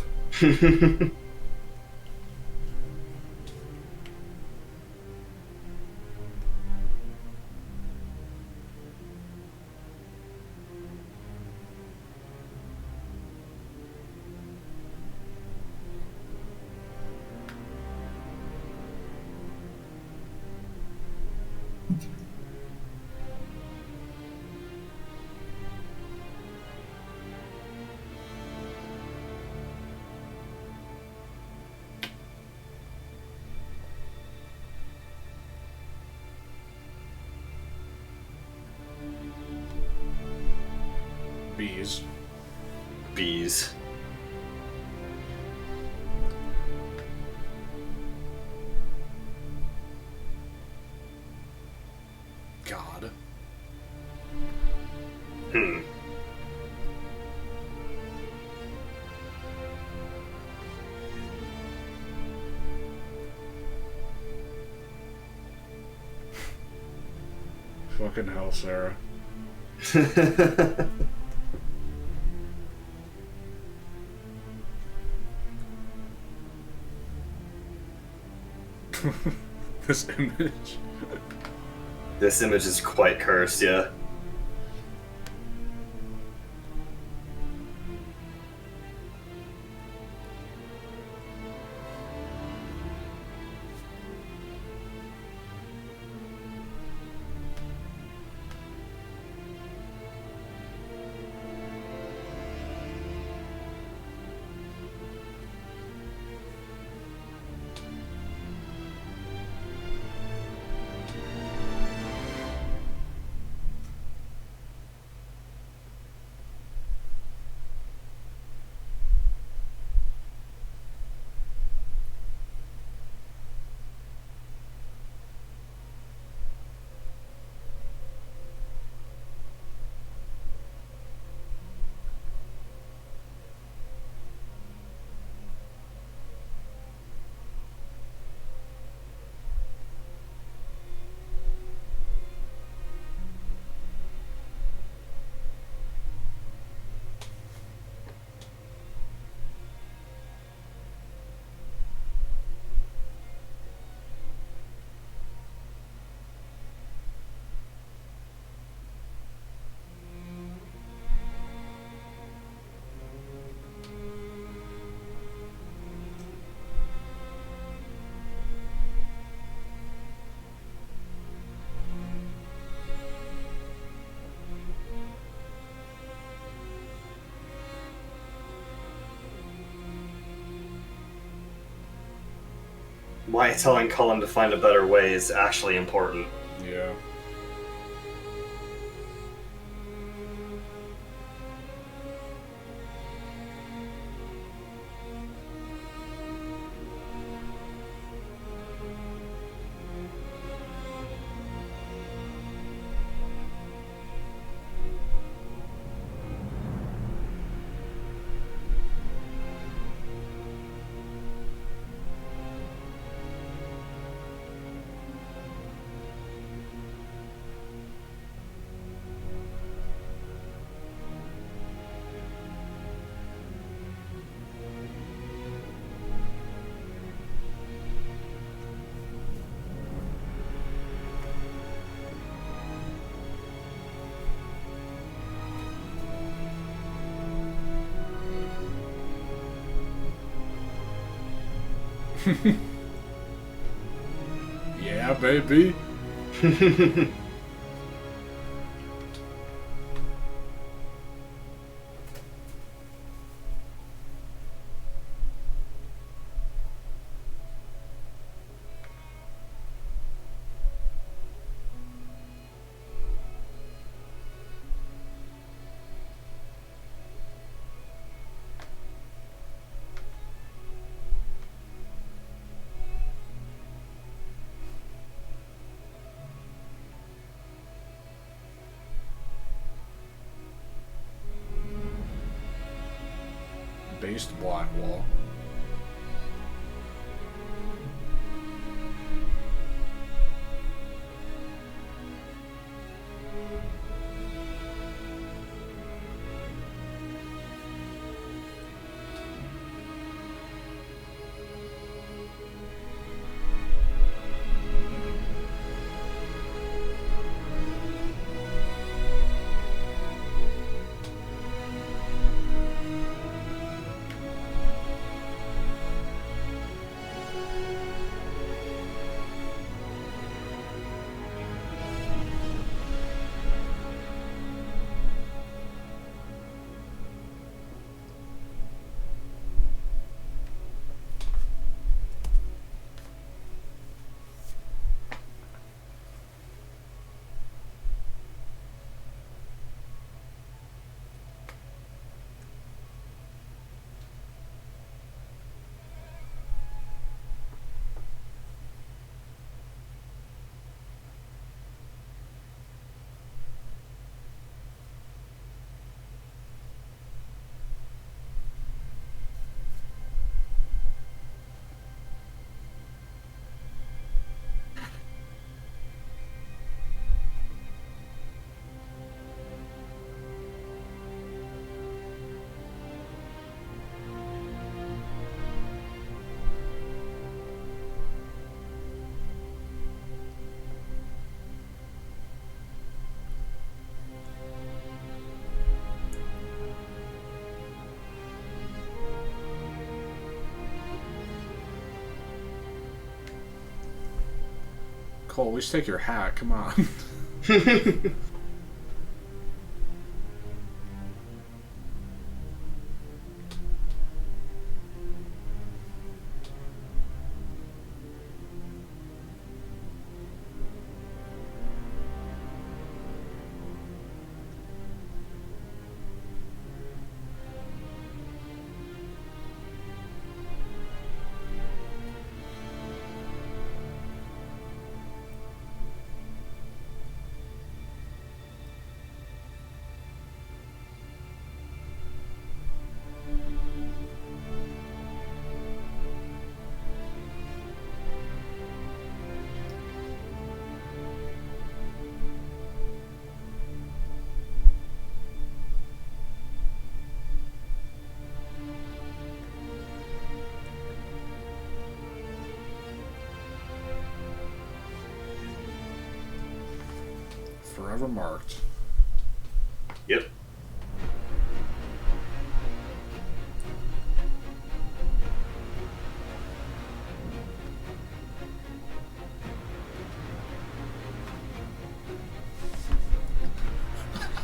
Bees. God. Fucking hell, Sarah. This image. This image is quite cursed, yeah. Why telling Cullen to find a better way is actually important. Yeah. Yeah, baby. Based Blackwall. Cole, at least take your hat, come on. Forever marked. Yep.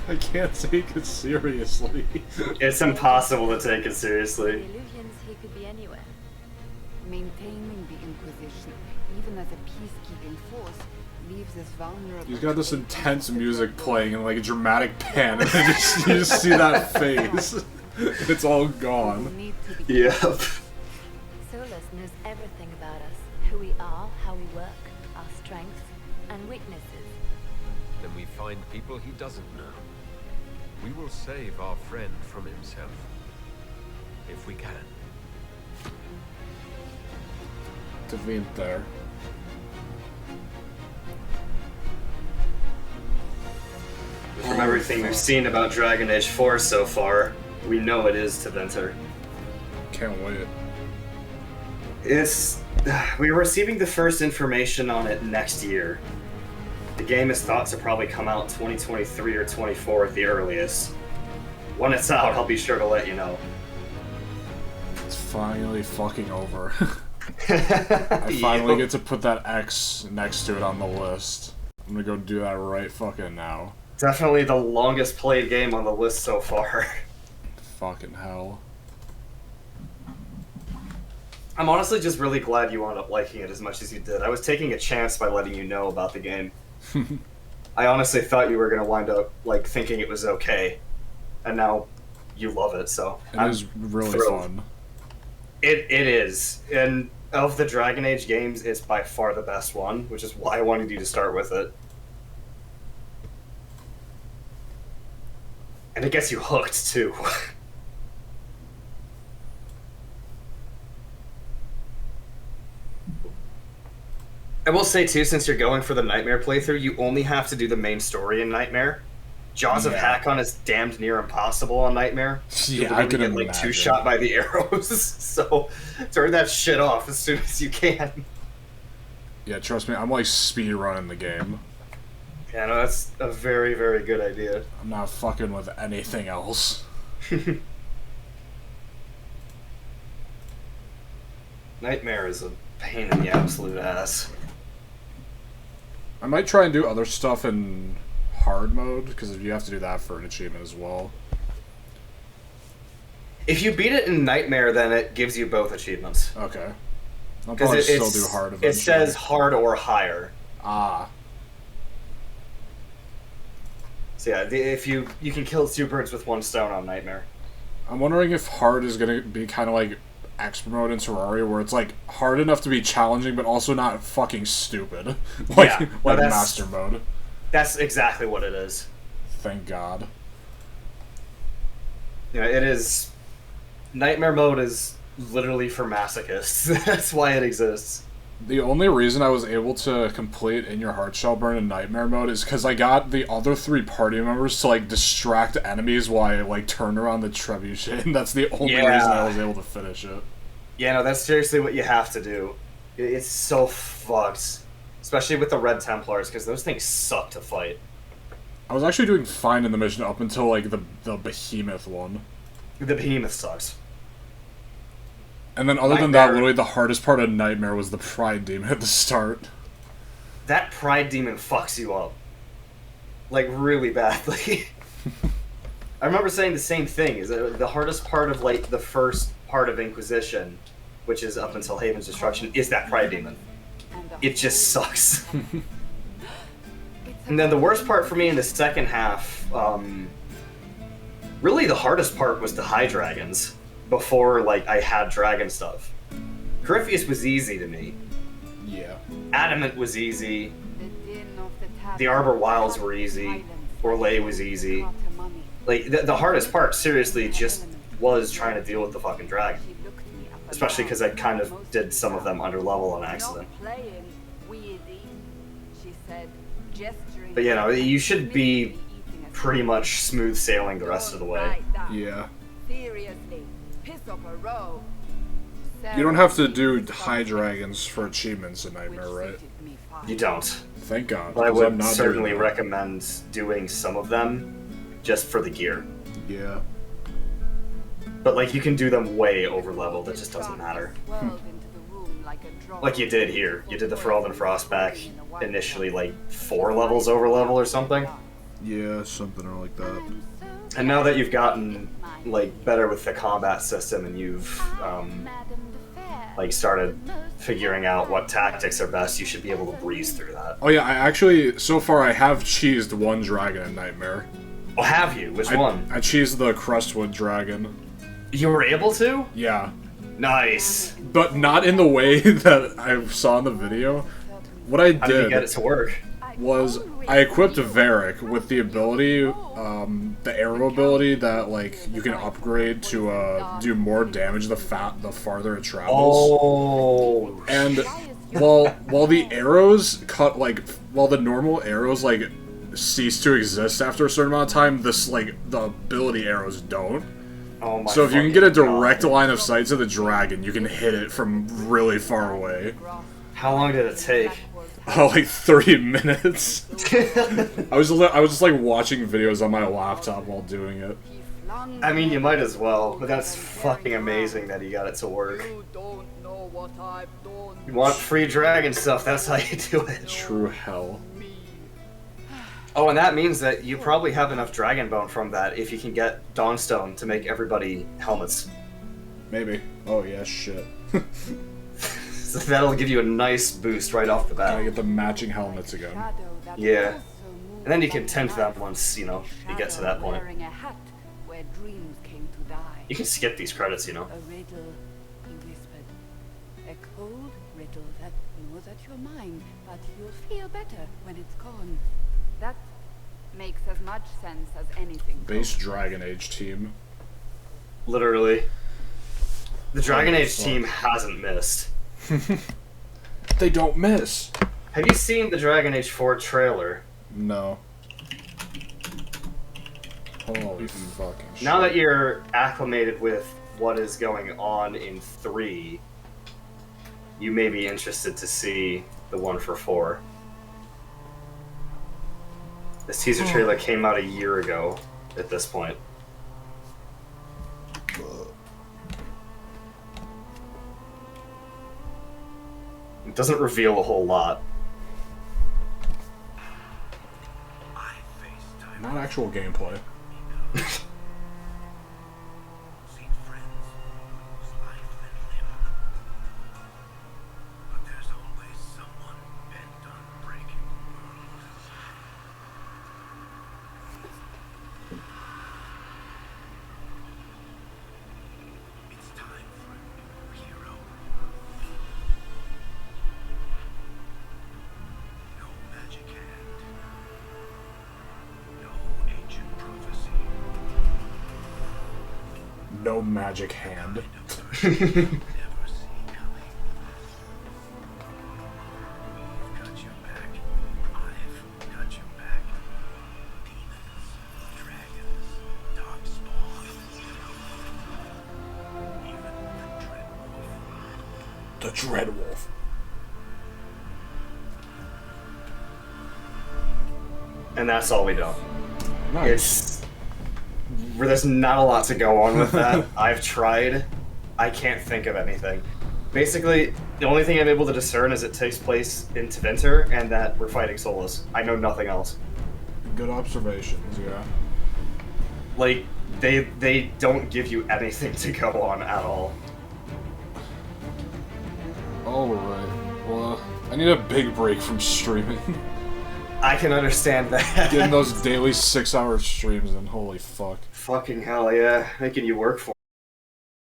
I can't take it seriously. It's impossible to take it seriously. The illusions, he could be anywhere. Maintaining the Inquisition, even as a peacekeeping force, leaves us vulnerable. He's got this intense music playing in like a dramatic pan, and then you just see that face. It's all gone. Yep. Solus knows everything about us. Who we are, how we work, our strengths and weaknesses. Then we find people he doesn't know. We will save our friend from himself. If we can. Devine there. From everything we've seen about Dragon Age 4 so far, we know it is Teventer. Can't wait. We're receiving the first information on it next year. The game is thought to probably come out 2023 or 24 at the earliest. When it's out, I'll be sure to let you know. It's finally fucking over. I finally get to put that X next to it on the list. I'm gonna go do that right fucking now. Definitely the longest played game on the list so far. Fucking hell. I'm honestly just really glad you wound up liking it as much as you did. I was taking a chance by letting you know about the game. I honestly thought you were going to wind up like thinking it was okay, and now you love it, so it is really thrilled. Fun. It is, and of the Dragon Age games, it's by far the best one, which is why I wanted you to start with it. And it gets you hooked, too. I will say, too, since you're going for the Nightmare playthrough, you only have to do the main story in Nightmare. Jaws of Hakon is damned near impossible on Nightmare. Yeah, I can get, like, two-shot by the arrows, so turn that shit off as soon as you can. Yeah, trust me, I'm like speedrunning the game. Yeah, no, that's a very, very good idea. I'm not fucking with anything else. Nightmare is a pain in the absolute ass. I might try and do other stuff in hard mode, because you have to do that for an achievement as well. If you beat it in Nightmare, then it gives you both achievements. Okay. I'll probably still do hard eventually. It says hard or higher. Ah. So yeah, if you can kill two birds with one stone on Nightmare. I'm wondering if hard is going to be kind of like expert mode in Terraria, where it's like hard enough to be challenging, but also not fucking stupid. Like master mode. That's exactly what it is. Thank God. Yeah, it is. Nightmare mode is literally for masochists. That's why it exists. The only reason I was able to complete In Your Heart Shall Burn in Nightmare mode is because I got the other 3 party members to like distract enemies while I like turned around the trebuchet, and that's the only reason I was able to finish it. Yeah, no, that's seriously what you have to do. It's so fucked. Especially with the Red Templars, because those things suck to fight. I was actually doing fine in the mission up until like the Behemoth one. The Behemoth sucks. And then other than that, literally the hardest part of Nightmare was the Pride Demon at the start. that pride demon fucks you up. Like, really badly. I remember saying the same thing, is that the hardest part of, like, the first part of Inquisition, which is up until Haven's destruction, is that pride demon. It just sucks. And then the worst part for me in the second half, really the hardest part was the high dragons, before, like, I had dragon stuff. Corypheus was easy to me. Yeah. Adamant was easy. The Arbor Wilds were easy. Orlais was easy. Like, the hardest part, seriously, just was trying to deal with the fucking dragon. Especially because I kind of did some of them under level on accident. But, you know, you should be pretty much smooth sailing the rest of the way. Yeah. Seriously, piss up a row. You don't have to do high dragons for achievements in Nightmare, right? You don't. Thank God. But I 'cause I'm would not certainly doing that. recommend doing some of them just for the gear. Yeah. But, like, you can do them way over level, that just doesn't matter. Like you did here. You did the Ferelden Frostback initially, like, 4 levels over level or something. Yeah, something like that. And now that you've gotten, like, better with the combat system and you've, like, started figuring out what tactics are best, you should be able to breeze through that. Oh yeah, I actually, so far I have cheesed one dragon in Nightmare. Oh, have you? Which one? I cheesed the Crestwood dragon. You were able to? Yeah. Nice. But not in the way that I saw in the video. What I How did you did get it to work? was I equipped Varric with the ability, the arrow ability that, like, you can upgrade to do more damage the farther it travels. Oh. And while the arrows while the normal arrows like cease to exist after a certain amount of time, this the ability arrows don't. Oh my so if you can get a fucking direct God. line of sight to the dragon, you can hit it from really far away. How long did it take? Oh, like 30 minutes. I was just like watching videos on my laptop while doing it. I mean, you might as well, but that's fucking amazing that you got it to work. You want free dragon stuff, that's how you do it. True hell. Oh, and that means that you probably have enough dragon bone from that if you can get Dawnstone to make everybody helmets. Maybe. Oh yeah, shit. So that'll give you a nice boost right off the bat. Gotta get the matching helmets again. Yeah. And then you can tint them once, you know, you get to that point. You can skip these credits, you know. A riddle, he whispered. A cold riddle that knows that you're mine, but you'll feel better when it's gone. That makes as much sense as anything. Base Dragon Age team. Literally. The Dragon Age team hasn't missed. They don't miss. Have you seen the Dragon Age 4 trailer? No. Holy fucking shit. Now that you're acclimated with what is going on in 3, you may be interested to see the one for 4. This teaser trailer came out a year ago at this point. It doesn't reveal a whole lot. Not actual gameplay. No magic hand. The Dreadwolf. And that's all we know. Nice. There's not a lot to go on with that. I've tried. I can't think of anything. Basically, the only thing I'm able to discern is it takes place in Tevinter and that we're fighting Solus. I know nothing else. Good observations, yeah. Like, they don't give you anything to go on at all. Alright, well, I need a big break from streaming. I can understand that. Getting those daily 6-hour streams in, holy fuck. Fucking hell, yeah. Making you work for